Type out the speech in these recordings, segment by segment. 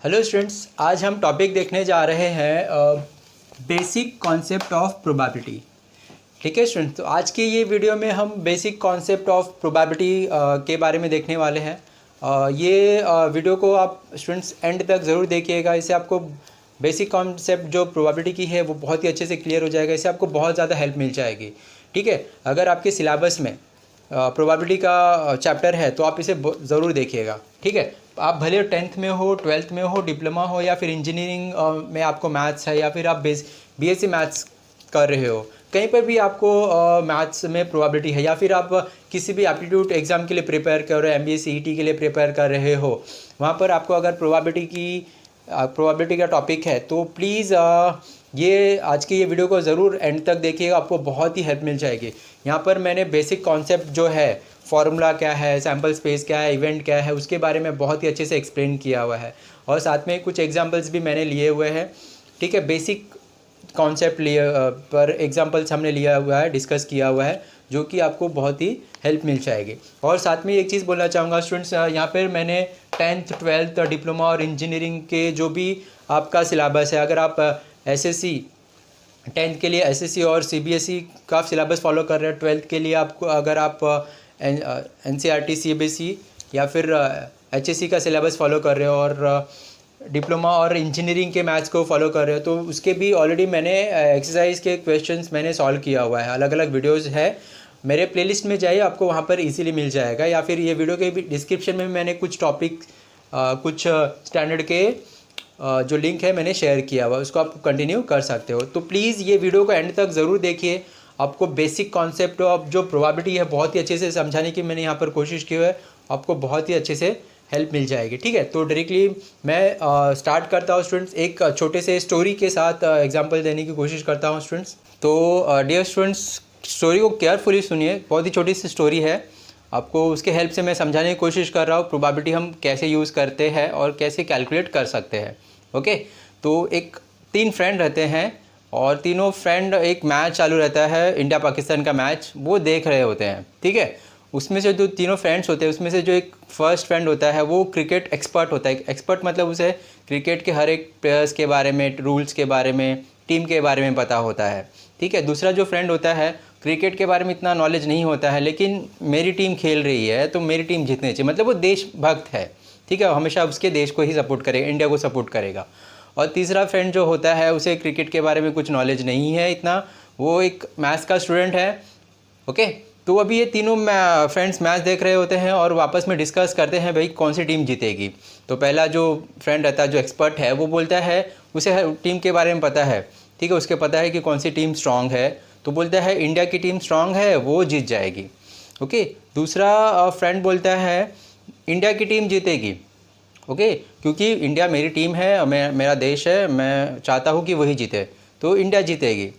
Hello students, आज हम topic देखने जा रहे हैं बेसिक कॉन्सेप्ट ऑफ प्रोबेबिलिटी। ठीक है स्टूडेंट्स, तो आज की ये वीडियो में हम बेसिक कॉन्सेप्ट ऑफ प्रोबेबिलिटी के बारे में देखने वाले हैं। ये वीडियो को आप स्टूडेंट्स एंड तक ज़रूर देखिएगा। इससे आपको बेसिक कॉन्सेप्ट जो प्रोबेबिलिटी की है वो बहुत ही अच्छे से क्लियर हो जाएगा। इससे आपको बहुत ज़्यादा हेल्प मिल जाएगी। ठीक है, अगर आपके सिलेबस में प्रोबेबिलिटी का चैप्टर है तो आप इसे ज़रूर देखिएगा। ठीक है, आप भले 10th में हो, 12th में हो, डिप्लोमा हो या फिर इंजीनियरिंग में आपको मैथ्स है या फिर आप बीएससी मैथ्स कर रहे हो, कहीं पर भी आपको मैथ्स में प्रोबेबिलिटी है या फिर आप किसी भी एप्टीट्यूड एग्ज़ाम के लिए प्रिपेयर कर रहे हो, एमबीए सीईटी के लिए प्रिपेयर कर रहे हो, वहाँ पर आपको अगर प्रोबेबिलिटी का टॉपिक है तो प्लीज़ ये आज की ये वीडियो को ज़रूर एंड तक देखिएगा, आपको बहुत ही हेल्प मिल जाएगी। यहाँ पर मैंने बेसिक कॉन्सेप्ट जो है, फार्मूला क्या है, सैम्पल स्पेस क्या है, इवेंट क्या है, उसके बारे में बहुत ही अच्छे से एक्सप्लेन किया हुआ है और साथ में कुछ एग्जांपल्स भी मैंने लिए हुए हैं। ठीक है, बेसिक कॉन्सेप्ट पर एग्जांपल्स हमने लिया हुआ है, डिस्कस किया हुआ है, जो कि आपको बहुत ही हेल्प मिल जाएगी। और साथ में एक चीज़ बोलना चाहूँगा स्टूडेंट्स, यहाँ पर मैंने 10th 12th डिप्लोमा और इंजीनियरिंग के जो भी आपका सिलेबस है, अगर आप एसएससी 10th के लिए एसएससी और सीबीएसई का सिलेबस फॉलो कर रहे हैं, 12th के लिए आपको अगर आप एनसीईआरटी सीबीएसई या फिर एचएससी का सिलेबस फॉलो कर रहे हो और डिप्लोमा और इंजीनियरिंग के मैथ्स को फॉलो कर रहे हो, तो उसके भी ऑलरेडी मैंने एक्सरसाइज के क्वेश्चंस मैंने सॉल्व किया हुआ है। अलग अलग वीडियोस है, मेरे प्लेलिस्ट में जाइए, आपको वहाँ पर इजीली मिल जाएगा। या फिर ये वीडियो के भी डिस्क्रिप्शन में मैंने कुछ टॉपिक कुछ स्टैंडर्ड के जो लिंक है मैंने शेयर किया हुआ, उसको आप कंटिन्यू कर सकते हो। तो प्लीज़ ये वीडियो को एंड तक ज़रूर देखिए, आपको बेसिक कॉन्सेप्ट ऑफ जो प्रोबेबिलिटी है बहुत ही अच्छे से समझाने की मैंने यहाँ पर कोशिश की है, आपको बहुत ही अच्छे से हेल्प मिल जाएगी। ठीक है, तो डायरेक्टली मैं स्टार्ट करता हूँ स्टूडेंट्स, एक छोटे से स्टोरी के साथ एग्जाम्पल देने की कोशिश करता हूँ स्टूडेंट्स। तो डियर स्टूडेंट्स, स्टोरी को केयरफुली सुनिए, बहुत ही छोटी सी स्टोरी है, आपको उसके हेल्प से मैं समझाने की कोशिश कर रहा हूँ प्रोबेबिलिटी हम कैसे यूज़ करते हैं और कैसे कैलकुलेट कर सकते हैं। ओके, तो एक 3 फ्रेंड रहते हैं और तीनों फ्रेंड, एक मैच चालू रहता है इंडिया पाकिस्तान का मैच, वो देख रहे होते हैं। ठीक है, उसमें से जो तीनों फ्रेंड्स होते हैं उसमें से जो एक फर्स्ट फ्रेंड होता है वो क्रिकेट एक्सपर्ट होता है। एक्सपर्ट मतलब उसे क्रिकेट के हर एक प्लेयर्स के बारे में, रूल्स के बारे में, टीम के बारे में पता होता है। ठीक है, दूसरा जो फ्रेंड होता है क्रिकेट के बारे में इतना नॉलेज नहीं होता है, लेकिन मेरी टीम खेल रही है तो मेरी टीम जीतनी चाहिए, मतलब वो देशभक्त है। ठीक है, हमेशा उसके देश को ही सपोर्ट करेगा, इंडिया को सपोर्ट करेगा। और तीसरा फ्रेंड जो होता है उसे क्रिकेट के बारे में कुछ नॉलेज नहीं है इतना, वो एक मैथ्स का स्टूडेंट है। ओके, तो अभी ये तीनों फ्रेंड्स मैच देख रहे होते हैं और वापस में डिस्कस करते हैं भाई कौन सी टीम जीतेगी। तो पहला जो फ्रेंड रहता है, जो एक्सपर्ट है, वो बोलता है उसे टीम के बारे में पता है। ठीक है, उसके पता है कि कौन सी टीम स्ट्रांग है, तो बोलता है इंडिया की टीम स्ट्रांग है, वो जीत जाएगी। ओके, दूसरा फ्रेंड बोलता है इंडिया की टीम जीतेगी। ओके, क्योंकि इंडिया मेरी टीम है, मेरा देश है, मैं चाहता हूँ कि वही जीते, तो इंडिया जीतेगी।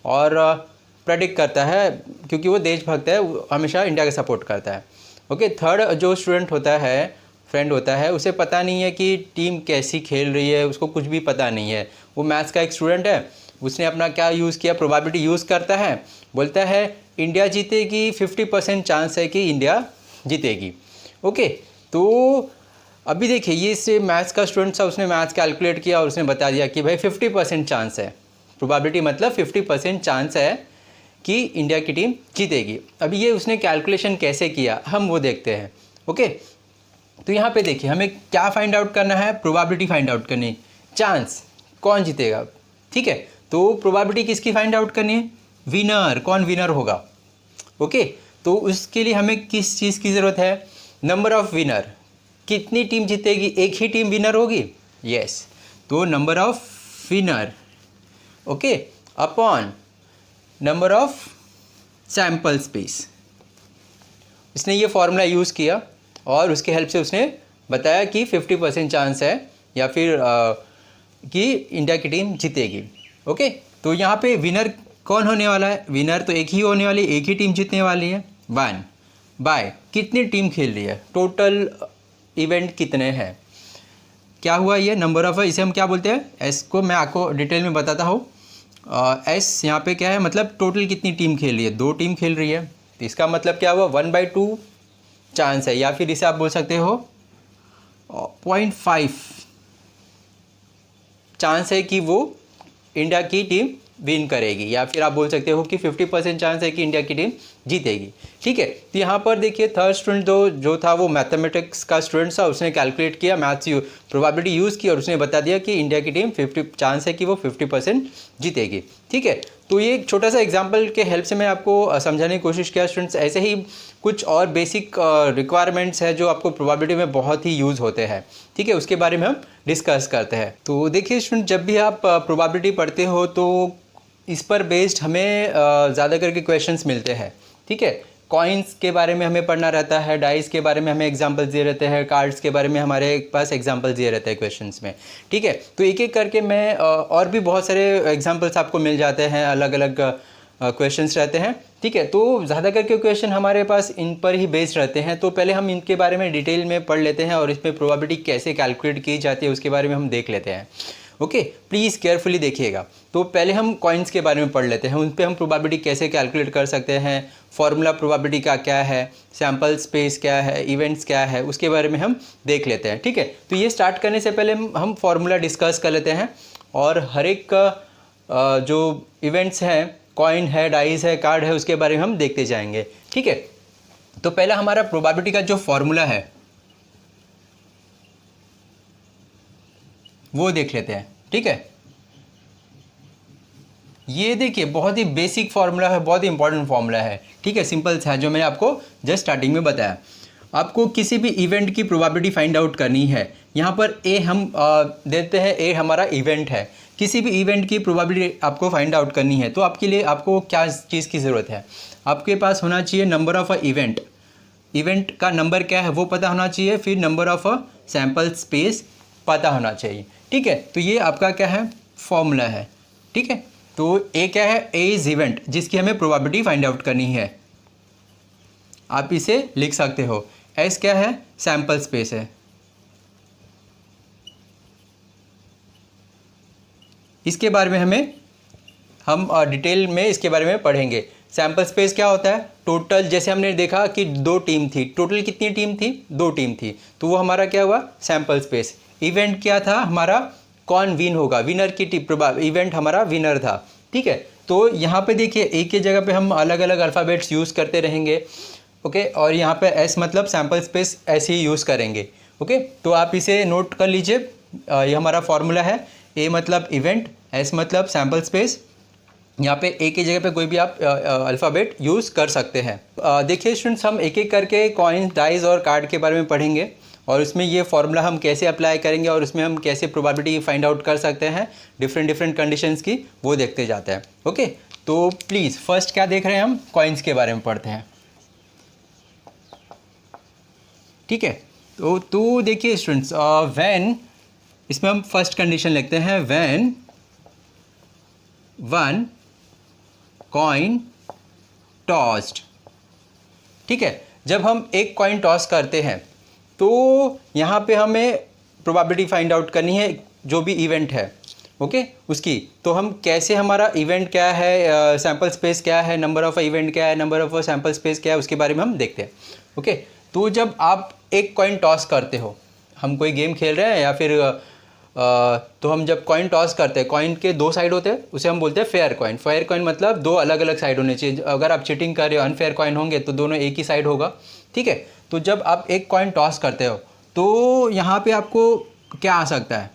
और प्रेडिक्ट करता है क्योंकि वो देशभक्त है, हमेशा इंडिया का सपोर्ट करता है। ओके, थर्ड जो स्टूडेंट होता है, फ्रेंड होता है, उसे पता नहीं है कि टीम कैसी खेल रही है, उसको कुछ भी पता नहीं है। वो मैथ्स का एक स्टूडेंट है, उसने अपना क्या यूज़ किया, प्रोबेबिलिटी यूज़ करता है, बोलता है इंडिया जीतेगी, 50% चांस है कि इंडिया जीतेगी। ओके, तो अभी देखिए ये से मैथ्स का स्टूडेंट था, उसने मैथ्स कैलकुलेट किया और उसने बता दिया कि भाई 50% चांस है, प्रोबेबिलिटी मतलब 50% चांस है कि इंडिया की टीम जीतेगी। अभी ये उसने कैलकुलेशन कैसे किया हम वो देखते हैं। ओके, तो यहाँ पे देखिए हमें क्या फाइंड आउट करना है, प्रोबेबिलिटी फाइंड आउट करनी है, चांस कौन जीतेगा। ठीक है, तो प्रोबेबिलिटी किसकी फाइंड आउट करनी है, विनर, कौन विनर होगा। ओके, तो उसके लिए हमें किस चीज़ की ज़रूरत है, नंबर ऑफ़ विनर, कितनी टीम जीतेगी, एक ही टीम विनर होगी। यस, तो number of winner, okay, upon number of sample space. इसने ये फॉर्मूला यूज़ किया और उसके हेल्प से उसने बताया कि 50% चांस है या फिर कि इंडिया की टीम जीतेगी। ओके, तो यहाँ पे विनर कौन होने वाला है, विनर तो एक ही होने वाली, एक ही टीम जीतने वाली है। 1 बाय कितनी टीम खेल रही है, टोटल इवेंट कितने हैं, क्या हुआ ये नंबर ऑफ है, इसे हम क्या बोलते हैं, एस को मैं आपको डिटेल में बताता हूँ। एस यहाँ पे क्या है, मतलब टोटल कितनी टीम खेल रही है, 2 टीम खेल रही है, तो इसका मतलब क्या हुआ 1/2 चांस है, या फिर इसे आप बोल सकते हो 0.5 चांस है कि वो इंडिया की टीम विन करेगी, या फिर आप बोल सकते हो कि 50% चांस है कि इंडिया की टीम जीतेगी। ठीक है, तो यहाँ पर देखिए थर्ड स्टूडेंट जो था वो मैथमेटिक्स का स्टूडेंट था, उसने कैलकुलेट किया, मैथ्स प्रोबेबिलिटी यूज़ की और उसने बता दिया कि इंडिया की टीम 50 चांस है कि वो 50% जीतेगी। ठीक है, तो ये एक छोटा सा एग्जाम्पल के हेल्प से मैं आपको समझाने की कोशिश किया स्टूडेंट्स। ऐसे ही कुछ और बेसिक रिक्वायरमेंट्स है जो आपको प्रोबेबिलिटी में बहुत ही यूज़ होते हैं। ठीक है, उसके बारे में हम डिस्कस करते हैं। तो देखिए स्टूडेंट, जब भी आप प्रोबेबिलिटी पढ़ते हो तो इस पर बेस्ड हमें ज़्यादा करके क्वेश्चंस मिलते हैं। ठीक है, कॉइन्स के बारे में हमें पढ़ना रहता है, डाइस के बारे में हमें एग्जांपल्स दिए रहते हैं, कार्ड्स के बारे में हमारे पास एग्जांपल्स दिए रहते हैं क्वेश्चंस में। ठीक है, तो एक एक करके मैं और भी बहुत सारे एग्जांपल्स आपको मिल जाते हैं, अलग अलग क्वेश्चंस रहते हैं। ठीक है, तो ज़्यादा करके क्वेश्चन हमारे पास इन पर ही बेस्ड रहते हैं। तो पहले हम इनके बारे में डिटेल में पढ़ लेते हैं और इसमें प्रोबेबिलिटी कैसे कैलकुलेट की जाती है उसके बारे में हम देख लेते हैं। ओके, प्लीज़ केयरफुली देखिएगा। तो पहले हम कॉइन्स के बारे में पढ़ लेते हैं, उन पे हम प्रोबेबिलिटी कैसे कैलकुलेट कर सकते हैं, फॉर्मूला प्रोबेबिलिटी का क्या है, सैम्पल स्पेस क्या है, इवेंट्स क्या है, उसके बारे में हम देख लेते हैं। ठीक है, तो ये स्टार्ट करने से पहले हम फॉर्मूला डिस्कस कर लेते हैं और हर एक जो इवेंट्स हैं, कॉइन है, डाइस है, कार्ड है, उसके बारे में हम देखते जाएंगे। ठीक है, तो पहला हमारा प्रोबेबिलिटी का जो फॉर्मूला है वो देख लेते हैं। ठीक है, ये देखिए बहुत ही बेसिक फार्मूला है, बहुत ही इंपॉर्टेंट फार्मूला है। ठीक है, सिंपल सा है जो मैंने आपको जस्ट स्टार्टिंग में बताया। आपको किसी भी इवेंट की प्रोबेबिलिटी फाइंड आउट करनी है। यहाँ पर ए हम देते हैं, ए हमारा इवेंट है। किसी भी इवेंट की प्रोबेबिलिटी आपको फाइंड आउट करनी है तो आपके लिए आपको क्या चीज़ की ज़रूरत है? आपके पास होना चाहिए number of a event, event का नंबर क्या है वो पता होना चाहिए, फिर number of a sample space पता होना चाहिए। ठीक है, तो ये आपका क्या है, फॉर्मूला है। ठीक है, तो ए क्या है, ए इज़ इवेंट जिसकी हमें प्रोबेबिलिटी फाइंड आउट करनी है, आप इसे लिख सकते हो। एस क्या है, सैम्पल स्पेस है। इसके बारे में हम डिटेल में इसके बारे में पढ़ेंगे। सैम्पल स्पेस क्या होता है, टोटल, जैसे हमने देखा कि 2 टीम थी, टोटल कितनी टीम थी, 2 टीम थी, तो वो हमारा क्या हुआ, सैम्पल स्पेस। इवेंट क्या था हमारा, कौन विन होगा, विनर की टीम, इवेंट हमारा विनर था। ठीक है, तो यहाँ पे देखिए एक ही जगह पे हम अलग अलग अल्फ़ाबेट्स यूज़ करते रहेंगे। ओके, और यहाँ पे एस मतलब सैम्पल स्पेस ऐसे ही यूज़ करेंगे। ओके, तो आप इसे नोट कर लीजिए, ये हमारा फॉर्मूला है। ए मतलब इवेंट, एस मतलब सैम्पल स्पेस। यहाँ पे एक ही जगह पे कोई भी आप अल्फ़ाबेट यूज़ कर सकते हैं। देखिए स्टूडेंट्स, हम एक एक करके कॉइन, डाइस और कार्ड के बारे में पढ़ेंगे और उसमें ये फॉर्मूला हम कैसे अप्लाई करेंगे और उसमें हम कैसे प्रोबेबिलिटी फाइंड आउट कर सकते हैं डिफरेंट कंडीशंस की, वो देखते जाते हैं। ओके, तो प्लीज़ फर्स्ट क्या देख रहे हैं, हम कॉइन्स के बारे में पढ़ते हैं। ठीक है, तो देखिए स्टूडेंट्स, व्हेन, इसमें हम फर्स्ट कंडीशन लिखते हैं, व्हेन वन कॉइन टॉस्ड। ठीक है, जब हम एक कॉइन टॉस करते हैं तो यहाँ पे हमें प्रोबेबिलिटी फाइंड आउट करनी है जो भी इवेंट है। ओके, उसकी तो हम कैसे, हमारा इवेंट क्या है, सैम्पल स्पेस क्या है, नंबर ऑफ़ इवेंट क्या है, नंबर ऑफ़ सैम्पल स्पेस क्या है, उसके बारे में हम देखते हैं। ओके, तो जब आप एक कॉइन टॉस करते हो, हम कोई गेम खेल रहे हैं या फिर तो हम जब कॉइन टॉस करते हैं, कॉइन के 2 साइड होते हैं, उसे हम बोलते हैं फेयर कॉइन। फेयर कॉइन मतलब 2 अलग अलग साइड होने चाहिए। अगर आप चीटिंग कर रहे हो, अनफेयर कॉइन होंगे तो दोनों एक ही साइड होगा। ठीक है, तो जब आप एक कॉइन टॉस करते हो तो यहाँ पे आपको क्या आ सकता है,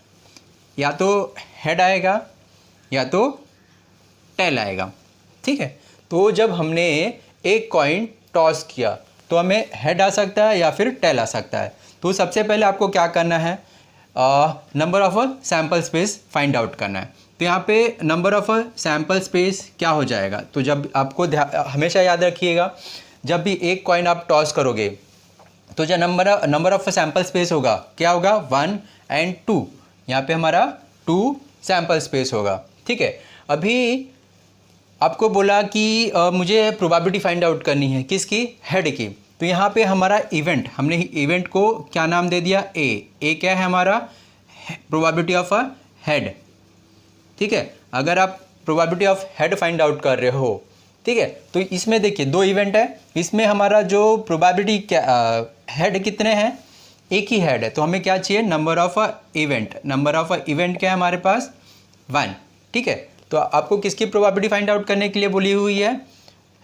या तो हेड आएगा या तो टेल आएगा। ठीक है, तो जब हमने एक कॉइन टॉस किया तो हमें हेड आ सकता है या फिर टेल आ सकता है। तो सबसे पहले आपको क्या करना है, number of a sample space find out करना है। तो यहाँ पे number of a sample space क्या हो जाएगा, तो जब आपको हमेशा याद रखिएगा, जब भी एक कॉइन आप टॉस करोगे तो जो नंबर ऑफ़ सैम्पल स्पेस होगा क्या होगा, 1 और 2। यहाँ पे हमारा 2 सैम्पल स्पेस होगा। ठीक है, अभी आपको बोला कि मुझे प्रोबेबिलिटी फाइंड आउट करनी है, किसकी, हेड की। तो यहाँ पे हमारा इवेंट, हमने इवेंट को क्या नाम दे दिया, ए क्या है हमारा, प्रोबेबिलिटी ऑफ अ हेड। ठीक है, अगर आप probability of head find out कर रहे हो, ठीक है, तो इसमें देखिए 2 इवेंट है, इसमें हमारा जो प्रोबेबिलिटी क्या, हेड कितने हैं, एक ही हेड है, तो हमें क्या चाहिए, number of a event. Number of a event क्या है हमारे पास, 1। ठीक है, तो आपको किसकी प्रोबेबिलिटी फाइंड आउट करने के लिए बोली हुई है?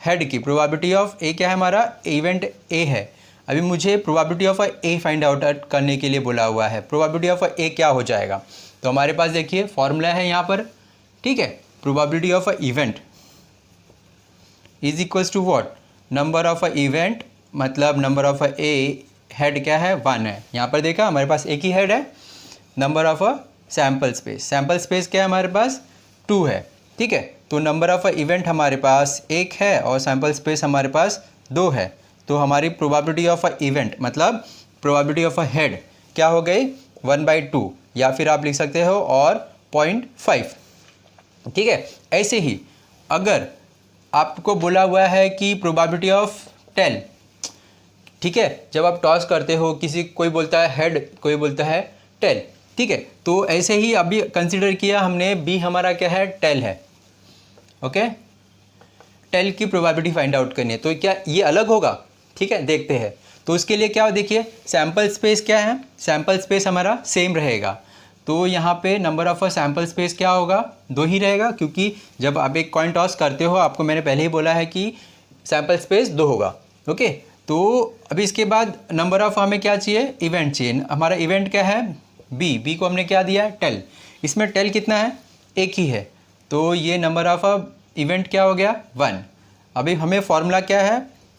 हेड की। प्रोबेबिलिटी ऑफ ए क्या है हमारा? इवेंट ए है। अभी मुझे probability of A find out करने के लिए बोला हुआ है। प्रोबेबिलिटी ऑफ ए क्या हो जाएगा? तो हमारे पास देखिए फॉर्मूला है यहाँ पर। ठीक है, probability of event is equals to what? Number of event मतलब नंबर ऑफ ए, हेड क्या है? 1 है। यहाँ पर देखा हमारे पास एक ही हेड है। Number of sample space, sample space क्या है हमारे पास? 2 है। ठीक है, तो नंबर ऑफ इवेंट हमारे पास 1 है और सैम्पल स्पेस हमारे पास 2 है। तो हमारी प्रोबेबिलिटी ऑफ इवेंट मतलब प्रोबेबिलिटी ऑफ हेड क्या हो गई? 1/2, या फिर आप लिख सकते हो और 0.5। ठीक है, ऐसे ही अगर आपको बोला हुआ है कि प्रोबेबिलिटी ऑफ टेल, ठीक है, जब आप टॉस करते हो किसी, कोई बोलता है हेड, कोई बोलता है टेल। ठीक है, तो ऐसे ही अभी कंसीडर किया हमने, बी हमारा क्या है? टेल है। ओके, टेल की प्रोबेबिलिटी फाइंड आउट करनी है, तो क्या ये अलग होगा? ठीक है, देखते हैं। तो उसके लिए क्या, देखिए सैम्पल स्पेस क्या है? सैम्पल स्पेस हमारा सेम रहेगा। तो यहाँ पे नंबर ऑफ सैम्पल स्पेस क्या होगा? 2 ही रहेगा, क्योंकि जब आप एक कॉइन टॉस करते हो, आपको मैंने पहले ही बोला है कि सैम्पल स्पेस 2 होगा। ओके, तो अभी इसके बाद नंबर ऑफ हमें क्या चाहिए? इवेंट चाहिए। हमारा इवेंट क्या है? बी। बी को हमने क्या दिया? टेल। इसमें टेल कितना है? 1 ही है। तो ये नंबर ऑफ इवेंट क्या हो गया? 1। अभी हमें फॉर्मूला क्या है?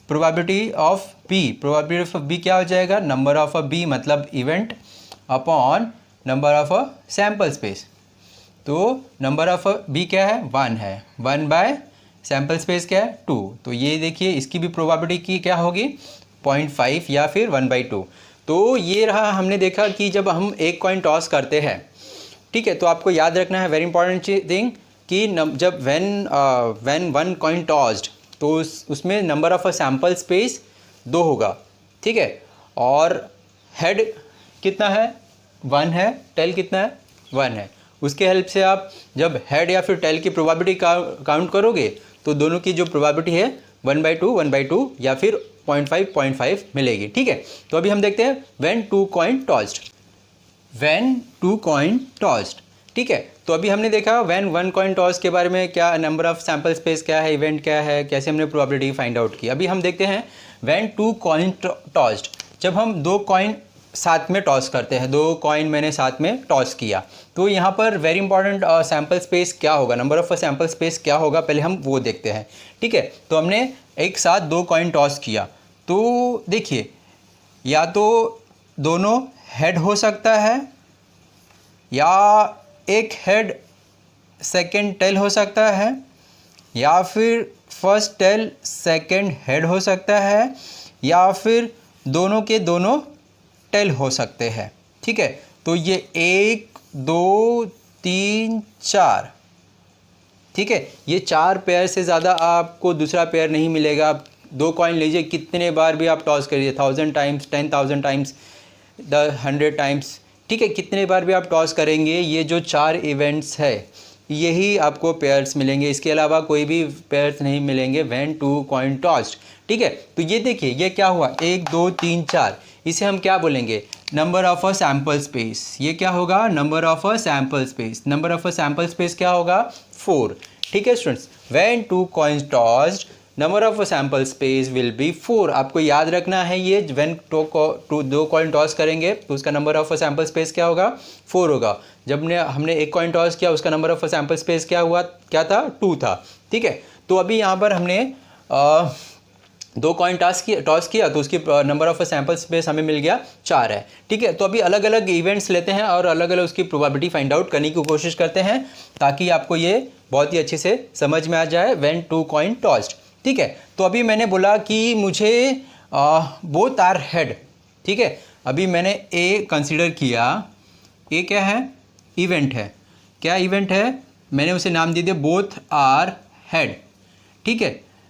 Probability of B. Probability of B क्या हो जाएगा? नंबर ऑफ बी मतलब event upon number of sample space. तो नंबर ऑफ बी क्या है? 1 है। 1 सैम्पल स्पेस क्या है? 2। तो ये देखिए इसकी भी प्रोबेबिलिटी की क्या होगी? 0.5 या फिर 1/2। तो ये रहा, हमने देखा कि जब हम एक कॉइन टॉस करते हैं, ठीक है, तो आपको याद रखना है वेरी इंपॉर्टेंट थिंग कि जब व्हेन वन कॉइन टॉस्ड, तो उसमें नंबर ऑफ सैम्पल स्पेस 2 होगा। ठीक है, और हेड कितना है? 1 है। टेल कितना है? 1 है। उसके हेल्प से आप जब हेड या फिर टेल की प्रोबेबिलिटी काउंट करोगे, तो दोनों की जो प्रोबेबिलिटी है 1/2 या फिर 0.5 मिलेगी। ठीक है, तो अभी हम देखते हैं when 2 coin tossed. When 2 coin tossed, ठीक है, तो अभी हमने देखा व्हेन 1 कॉइन टॉस के बारे में, क्या नंबर ऑफ सैम्पल स्पेस क्या है, इवेंट क्या है, कैसे हमने प्रोबेबिलिटी फाइंड आउट की। अभी हम देखते हैं व्हेन 2 कॉइन टॉस्ड, जब हम 2 कॉइन साथ में टॉस करते हैं, 2 कॉइन मैंने साथ में टॉस किया, तो यहाँ पर वेरी इंपॉर्टेंट सैम्पल स्पेस क्या होगा, नंबर ऑफ सैम्पल स्पेस क्या होगा, पहले हम वो देखते हैं। ठीक है, तो हमने एक साथ 2 कॉइन टॉस किया, तो देखिए या तो दोनों हेड हो सकता है, या एक हेड सेकंड टेल हो सकता है, या फिर फर्स्ट टेल सेकंड हेड हो सकता है, या फिर दोनों के दोनों टेल हो सकते हैं। ठीक है, तो ये 1 2 3 4, ठीक है, ये 4 पेयर से ज़्यादा आपको दूसरा पेयर नहीं मिलेगा। आप 2 कॉइन लीजिए, कितने बार भी आप टॉस करिए, 1000 टाइम्स, 10,000 टाइम्स, 100 टाइम्स, ठीक है, कितने बार भी आप टॉस करेंगे, ये जो 4 इवेंट्स है यही आपको पेयर्स मिलेंगे, इसके अलावा कोई भी पेयर्स नहीं मिलेंगे व्हेन 2 कॉइन टॉस्ड। ठीक है, तो ये देखिए ये क्या हुआ, 1 2 3 4, इसे हम क्या बोलेंगे, number of a sample space. ये क्या होगा, number of a sample space. Number of a sample space क्या होगा, 4। ठीक है students, when 2 coins tossed number of sample space will B 4। आपको याद रखना है ये, व्हेन 2 कॉइन टॉस करेंगे तो उसका नंबर ऑफ सैम्पल स्पेस क्या होगा, 4 होगा। जब हमने एक कॉइन टॉस किया, उसका नंबर ऑफ सैम्पल स्पेस क्या हुआ, क्या था, 2 था। ठीक है, तो अभी यहाँ पर हमने 2 कॉइन टॉस किया तो उसकी नंबर ऑफ सैम्पल स्पेस हमें मिल गया 4 है। ठीक है, तो अभी अलग अलग इवेंट्स लेते हैं और अलग अलग उसकी प्रोबेबिलिटी फाइंड आउट करने की कोशिश करते हैं, ताकि आपको ये बहुत ही अच्छे से समझ में आ जाए व्हेन 2 कॉइन टॉस्ड। ठीक है, तो अभी मैंने बोला कि मुझे बोथ आर हेड। ठीक है, अभी मैंने ए कंसीडर किया, ए क्या है, इवेंट है। क्या इवेंट है, मैंने उसे नाम दे दिया बोथ आर हेड। ठीक है,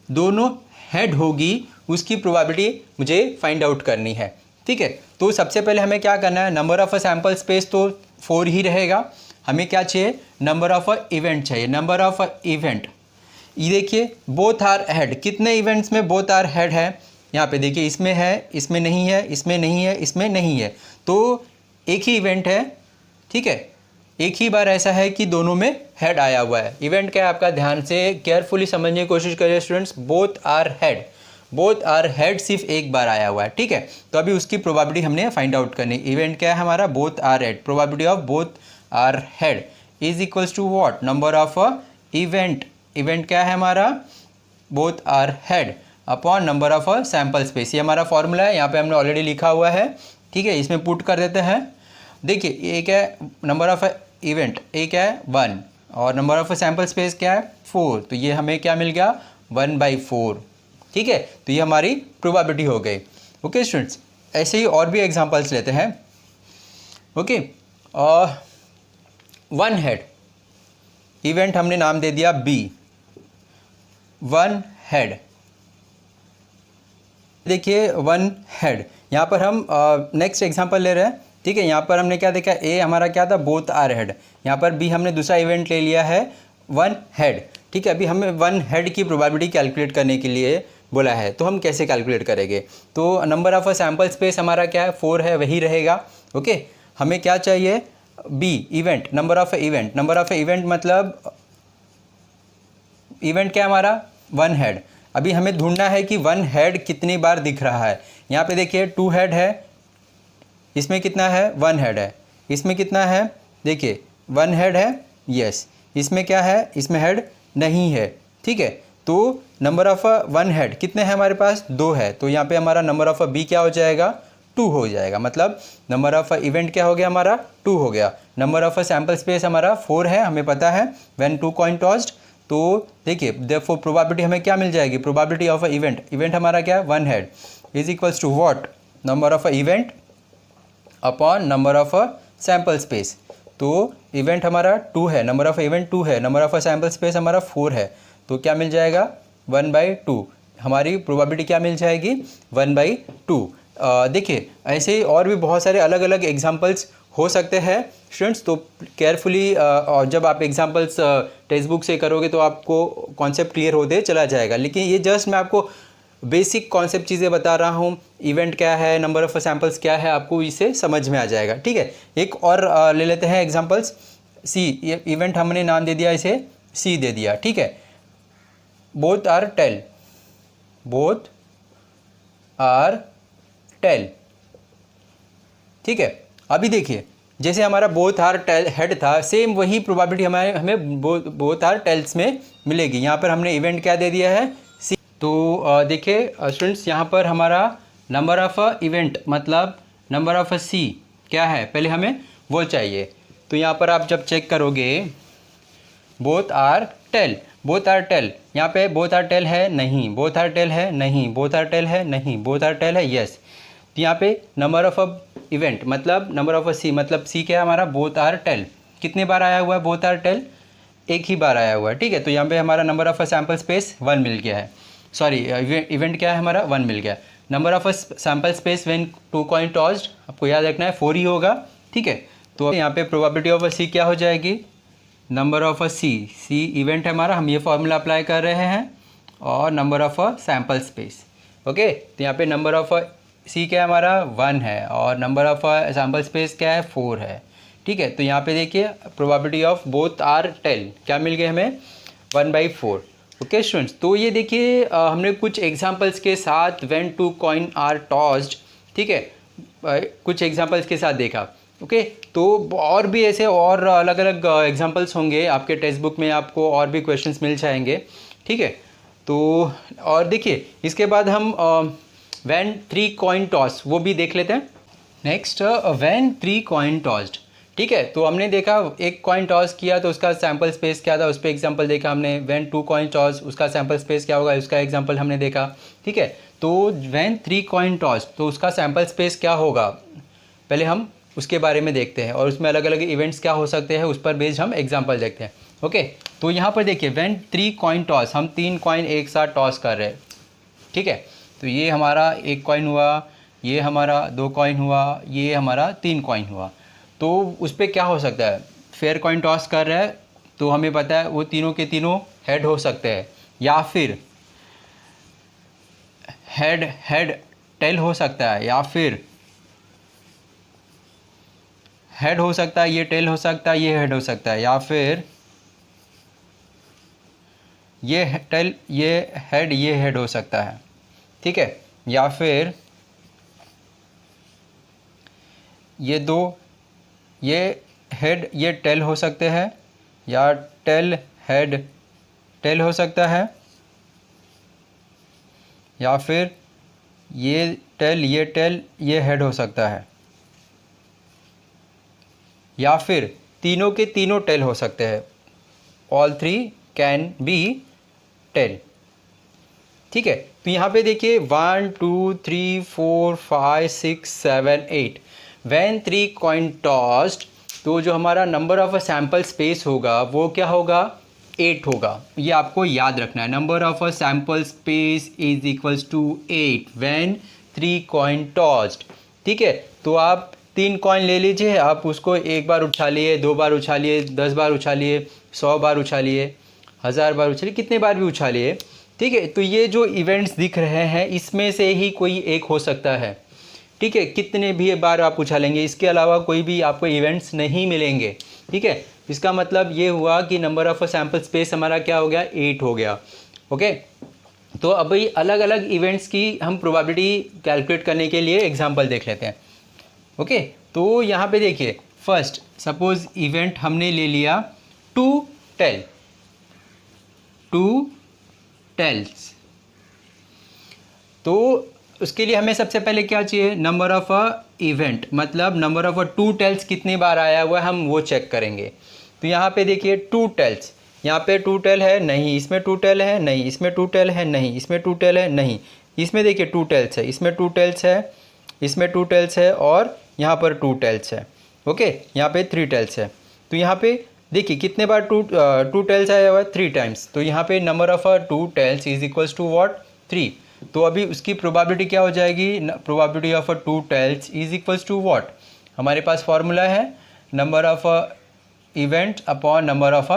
दोनों हेड होगी, उसकी प्रोबेबिलिटी मुझे फाइंड आउट करनी है। ठीक है, तो सबसे पहले हमें क्या करना है, number of a sample space तो 4 ही रहेगा, हमें क्या चाहिए, नंबर ऑफ अ इवेंट चाहिए। नंबर ऑफ अ इवेंट, ये देखिए बोथ आर हेड, कितने इवेंट्स में बोथ आर हेड है, यहाँ पे देखिए इसमें है, इसमें नहीं है, इसमें नहीं है, इसमें नहीं है, तो एक ही इवेंट है। ठीक है, एक ही बार ऐसा है कि दोनों में हेड आया हुआ है। इवेंट क्या है आपका, ध्यान से केयरफुली समझने की कोशिश करिए स्टूडेंट्स। बोथ आर हेड सिर्फ एक बार आया हुआ है, ठीक है। तो अभी उसकी प्रोबेबिलिटी हमने फाइंड आउट करनी। इवेंट क्या है हमारा, both are head, probability of both are head is equals to what, number of event. Event क्या है हमारा, both are head upon number of sample space. ये हमारा फॉर्मूला है, यहाँ पे हमने ऑलरेडी लिखा हुआ है, ठीक है। इसमें पुट कर देते हैं। देखिए एक है नंबर ऑफ इवेंट, एक है 1 और नंबर ऑफ सैंपल स्पेस क्या है 4। तो ये हमें क्या मिल गया 1/4, ठीक है। तो ये हमारी प्रोबेबिलिटी हो गई। ओके स्टूडेंट्स, ऐसे ही और भी एग्जांपल्स लेते हैं। ओके, 1 हेड इवेंट हमने नाम दे दिया B, 1 हेड। देखिए 1 हेड, यहाँ पर हम नेक्स्ट एग्जांपल ले रहे हैं, ठीक है। यहाँ पर हमने क्या देखा, ए हमारा क्या था, बोथ आर हेड। यहाँ पर बी हमने दूसरा इवेंट ले लिया है 1 हेड, ठीक है। अभी हमें 1 हेड की प्रोबेबिलिटी कैलकुलेट करने के लिए बोला है, तो हम कैसे कैलकुलेट करेंगे। तो नंबर ऑफ सैंपल स्पेस हमारा क्या है 4 है, वही रहेगा। ओके, हमें क्या चाहिए, B event, number of event. Number of event मतलब इवेंट क्या हमारा 1 हेड। अभी हमें ढूंढना है कि 1 हेड कितनी बार दिख रहा है। यहाँ पे देखिए 2 हेड है, इसमें कितना है 1 हेड है, इसमें कितना है देखिए 1 हेड है, यस। इसमें क्या है, इसमें हेड नहीं है, ठीक है। तो नंबर ऑफ 1 हेड कितने हैं हमारे पास, 2 है। तो यहाँ पे हमारा नंबर ऑफ बी क्या हो जाएगा, 2 हो जाएगा। मतलब नंबर ऑफ इवेंट क्या हो गया हमारा 2 हो गया। नंबर ऑफ सैंपल स्पेस हमारा 4 है, हमें पता है व्हेन 2 कॉइन टॉस्ड। तो देखिए देयरफॉर प्रोबेबिलिटी हमें क्या मिल जाएगी, प्रोबेबिलिटी ऑफ इवेंट, इवेंट हमारा क्या है 1 head is equals to what, number of event upon number of sample space. तो इवेंट हमारा 2 है, नंबर ऑफ इवेंट 2 है, नंबर ऑफ सैंपल स्पेस हमारा 4 है। तो क्या मिल जाएगा 1/2, हमारी प्रोबेबिलिटी क्या मिल जाएगी 1/2। देखिए ऐसे ही और भी बहुत सारे अलग अलग एग्जांपल्स हो सकते हैं स्टूडेंट्स। तो केयरफुली जब आप एग्जांपल्स टेक्स्ट बुक से करोगे तो आपको कॉन्सेप्ट क्लियर होते चला जाएगा। लेकिन ये जस्ट मैं आपको बेसिक कॉन्सेप्ट चीज़ें बता रहा हूँ। इवेंट क्या है, नंबर ऑफ सैंपल्स क्या है, आपको इससे समझ में आ जाएगा, ठीक है। एक और ले लेते हैं एग्जांपल्स। सी इवेंट हमने नाम दे दिया, इसे सी दे दिया, ठीक है। Both are tail, both are tail, ठीक है। अभी देखिए जैसे हमारा बोथ आर टेल हेड था, सेम वही प्रोबेबिलिटी हमें बोथ आर टेल्स में मिलेगी। यहाँ पर हमने इवेंट क्या दे दिया है सी। तो देखिए स्टूडेंट्स, यहाँ पर हमारा नंबर ऑफ इवेंट मतलब नंबर ऑफ सी क्या है, पहले हमें वो चाहिए। तो यहाँ पर आप जब चेक करोगे both are tail, both are tail, यहाँ पे बोथ आर टेल है नहीं, बोथ आर टेल है नहीं, बोथ आर टेल है नहीं, बोथ आर टेल है यस। तो यहाँ पे नंबर ऑफ इवेंट मतलब नंबर ऑफ सी, मतलब सी क्या है हमारा बोथ आर टेल, कितने बार आया हुआ है बोथ आर टेल, एक ही बार आया हुआ है, ठीक है। तो यहाँ पे हमारा नंबर ऑफ सैंपल स्पेस 1 मिल गया है, सॉरी इवेंट क्या है हमारा 1 मिल गया। Number of sample space when 2 coin tossed, आपको याद रखना है 4 ही होगा, ठीक है। तो यहाँ पे प्रोबेबिलिटी ऑफ सी क्या हो जाएगी, नंबर ऑफ सी इवेंट है हमारा, हम ये फॉर्मूला अप्लाई कर रहे हैं, और number of sample space, okay. तो यहाँ पे नंबर ऑफ सी क्या है हमारा 1 है, और नंबर ऑफ सैंपल स्पेस क्या है 4 है, ठीक है। तो यहाँ पे देखिए probability of both are tail क्या मिल गए हमें 1/4, ओके स्टूडेंट्स। तो ये देखिए हमने कुछ एग्जांपल्स के साथ व्हेन 2 कॉइन आर टॉस्ड, ठीक है, कुछ एग्जांपल्स के साथ देखा, ओके। तो और भी ऐसे और अलग अलग एग्जांपल्स होंगे आपके टेक्स्ट बुक में, आपको और भी क्वेश्चंस मिल जाएंगे, ठीक है। तो और देखिए इसके बाद हम व्हेन 3 कॉइन टॉस वो भी देख लेते हैं। नेक्स्ट व्हेन 3 कॉइन टॉस्ड, ठीक है। तो हमने देखा एक कॉइन टॉस किया तो उसका सैंपल स्पेस क्या था, उस पर एग्जाम्पल देखा हमने। व्हेन 2 कॉइन टॉस उसका सैंपल स्पेस क्या होगा, उसका एग्जाम्पल हमने देखा, ठीक है। तो व्हेन 3 कॉइन टॉस तो उसका सैंपल स्पेस क्या होगा, पहले हम उसके बारे में देखते हैं, और उसमें अलग अलग इवेंट्स क्या हो सकते हैं उस पर बेस्ड हम एग्जाम्पल देखते हैं, ओके। तो यहाँ पर देखिए व्हेन 3 कॉइन टॉस, हम 3 कॉइन एक साथ टॉस कर रहे हैं, ठीक है। तो ये हमारा 1 कॉइन हुआ, ये हमारा 2 कॉइन हुआ, ये हमारा 3 कॉइन हुआ। तो उस पर क्या हो सकता है, फेयर कॉइन टॉस कर रहा है तो हमें पता है वो तीनों के तीनों हेड हो सकते हैं, या फिर हेड टेल हो सकता है, या फिर हेड हो सकता है, ये टेल हो सकता है, ये हेड हो सकता है, या फिर ये टेल, ये हेड हो सकता है, ठीक है, या फिर ये दो, ये हेड ये टेल हो सकते हैं, या टेल हेड टेल हो सकता है, या फिर ये टेल ये हेड हो सकता है, या फिर तीनों के तीनों टेल हो सकते हैं। All three can be tail, ठीक है। तो यहाँ पे देखिए 1 2 3 4 5 6 7 8 व्हेन 3 कॉइन टॉस्ड, तो जो हमारा number of a sample space होगा वो क्या होगा, 8 होगा। ये आपको याद रखना है, number of a sample space is equals to 8 when 3 coin tossed, ठीक है। तो आप 3 कॉइन ले लीजिए, आप उसको एक बार उछालिए, 2 बार उछालिए, 10 बार उछालिए, 100 बार उछालिए, 1000 बार उछालिए, कितने बार भी उछालिए, ठीक है। तो ये जो इवेंट्स दिख रहे हैं इसमें से ही कोई एक हो सकता है, ठीक है। कितने भी बार आप उछालेंगे, इसके अलावा कोई भी आपको इवेंट्स नहीं मिलेंगे, ठीक है। इसका मतलब ये हुआ कि नंबर ऑफ सैम्पल स्पेस हमारा क्या हो गया, 8 हो गया, ओके। तो अभी अलग अलग इवेंट्स की हम प्रोबेबिलिटी कैलकुलेट करने के लिए एग्जांपल देख लेते हैं, ओके। तो यहाँ पे देखिए फर्स्ट सपोज इवेंट हमने ले लिया टू टेल्स, तो उसके लिए हमें सबसे पहले क्या चाहिए, नंबर ऑफ अ इवेंट, मतलब नंबर ऑफ अ 2 टेल्स कितनी बार आया हुआ है हम वो चेक करेंगे। तो यहाँ पे देखिए 2 टेल्स, यहाँ पे 2 टेल है नहीं, इसमें 2 टेल है नहीं, इसमें 2 टेल है नहीं, इसमें 2 टेल है नहीं, इसमें देखिए 2 टेल्स है, इसमें 2 टेल्स है, इसमें 2 टेल्स है, और यहाँ पर 2 टेल्स है, ओके। यहाँ पे 3 टेल्स है। तो यहाँ पे देखिए कितने बार टू टेल्स आया हुआ है, 3 टाइम्स। तो यहाँ पे number of 2 tails is equals to what, 3। तो अभी उसकी प्रोबेबिलिटी क्या हो जाएगी, probability of 2 tails is equals to what, हमारे पास फॉर्मूला है number of event upon number of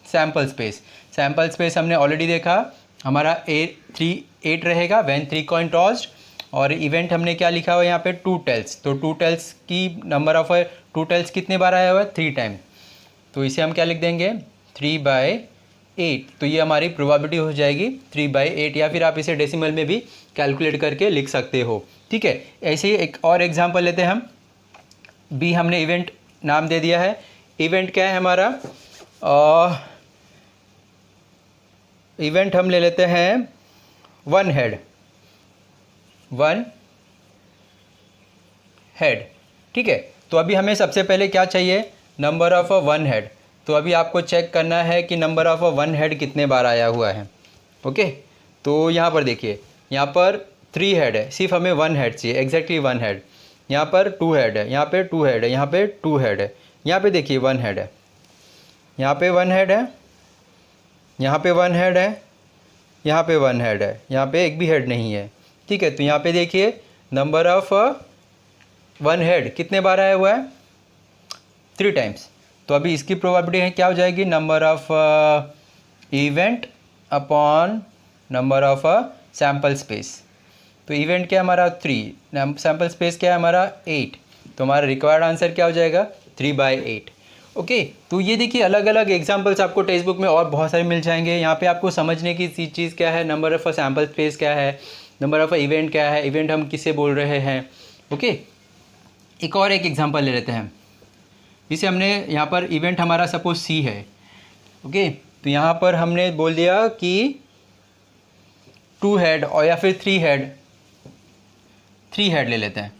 sample space. Sample space हमने ऑलरेडी देखा, हमारा 8 रहेगा व्हेन 3 कॉइन टॉस्ड, और इवेंट हमने क्या लिखा हुआ है यहाँ पे 2 टेल्स। तो 2 टेल्स की नंबर ऑफ 2 टेल्स कितने बार आया हुआ है, 3 टाइम। तो इसे हम क्या लिख देंगे, 3/8। तो ये हमारी प्रोबेबिलिटी हो जाएगी 3/8, या फिर आप इसे डेसिमल में भी कैलकुलेट करके लिख सकते हो, ठीक है। ऐसे ही एक और एग्जांपल लेते हैं हम, बी हमने इवेंट नाम दे दिया है। इवेंट क्या है हमारा, इवेंट हम ले लेते हैं 1 हेड, ठीक है। तो अभी हमें सबसे पहले क्या चाहिए, नंबर ऑफ 1 हेड। तो अभी आपको चेक करना है कि नंबर ऑफ 1 हेड कितने बार आया हुआ है, ओके। तो यहाँ पर देखिए, यहाँ पर 3 हेड है, सिर्फ हमें 1 हेड चाहिए, एग्जैक्टली 1 हेड। यहाँ पर 2 हेड है, यहाँ पे 2 हेड है, यहाँ पे 2 हेड है, यहाँ पे देखिए 1 हेड है, यहाँ पे 1 हेड है, यहाँ पे 1 हेड है, यहाँ पे 1 हेड है, यहाँ पे एक भी हेड नहीं है, ठीक है। तो यहाँ पे देखिए नंबर ऑफ 1 हेड कितने बार आया हुआ है, 3 टाइम्स। तो अभी इसकी प्रोबेबिलिटी है क्या हो जाएगी, number of event upon number of sample space. तो इवेंट क्या है हमारा 3, सैम्पल स्पेस क्या है हमारा 8। तो हमारा रिक्वायर्ड आंसर क्या हो जाएगा, 3/8, ओके। तो ये देखिए अलग अलग एग्जांपल्स आपको टेक्स्ट बुक में और बहुत सारे मिल जाएंगे। यहाँ पे आपको समझने की चीज़ क्या है, नंबर ऑफ सैम्पल स्पेस क्या है, नंबर ऑफ इवेंट क्या है, इवेंट हम किसे बोल रहे हैं, ओके। एक और एक एग्जांपल ले लेते हैं, जिसे हमने यहाँ पर इवेंट हमारा सपोज सी है, ओके। तो यहाँ पर हमने बोल दिया कि 2 हेड और या फिर 3 हेड ले लेते हैं,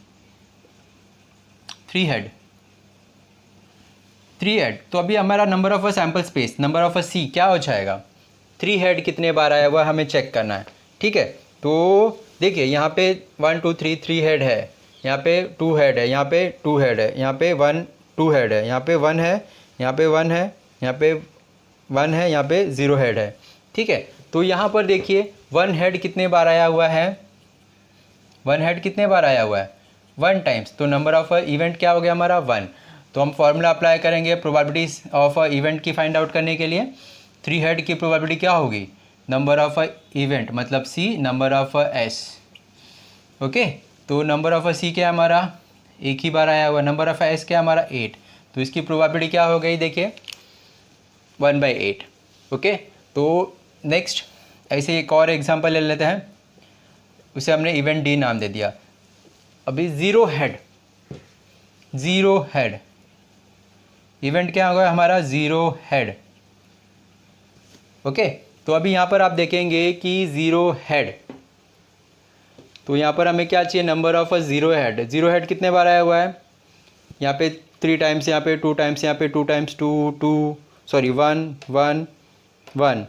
3 हेड। तो अभी हमारा number of sample space, number of C क्या हो जाएगा, 3 हेड कितने बार आया हुआ हमें चेक करना है, ठीक है। तो देखिए यहाँ पे 1 2 3 हेड है, यहाँ पे 2 हेड है, यहाँ पे 2 हेड है, यहाँ पे 2 हेड है, यहाँ पे 1 है, यहाँ पे 1 है, यहाँ पे 1 है, यहाँ पे 0 हेड है, ठीक है। तो यहाँ पर देखिए 1 हेड कितने बार आया हुआ है, 1 हेड कितने बार आया हुआ है, 1 टाइम्स। तो नंबर ऑफ इवेंट क्या हो गया हमारा 1। तो हम फॉर्मूला अप्लाई करेंगे प्रोबेबिलिटीज ऑफ इवेंट की फाइंड आउट करने के लिए। 3 हेड की प्रोबेबिलिटी क्या होगी, नंबर ऑफ इवेंट मतलब सी, नंबर ऑफ एस, ओके। तो नंबर ऑफ सी क्या है हमारा एक ही बार आया हुआ। नंबर ऑफ एस क्या हमारा 8, तो इसकी प्रोबेबिलिटी क्या हो गई देखिए 1/8। ओके, तो नेक्स्ट ऐसे एक और एग्जांपल ले लेते हैं, उसे हमने इवेंट डी नाम दे दिया। अभी ज़ीरो हेड इवेंट क्या होगा हमारा, ज़ीरो हेड। ओके, तो अभी यहाँ पर आप देखेंगे कि ज़ीरो हेड, तो यहाँ पर हमें क्या चाहिए, number of a zero head. Zero head कितने बार आया हुआ है, यहाँ पे 3 टाइम्स, यहाँ पे 2 टाइम्स, यहाँ पे 2 टाइम्स 2 सॉरी 1 1 1,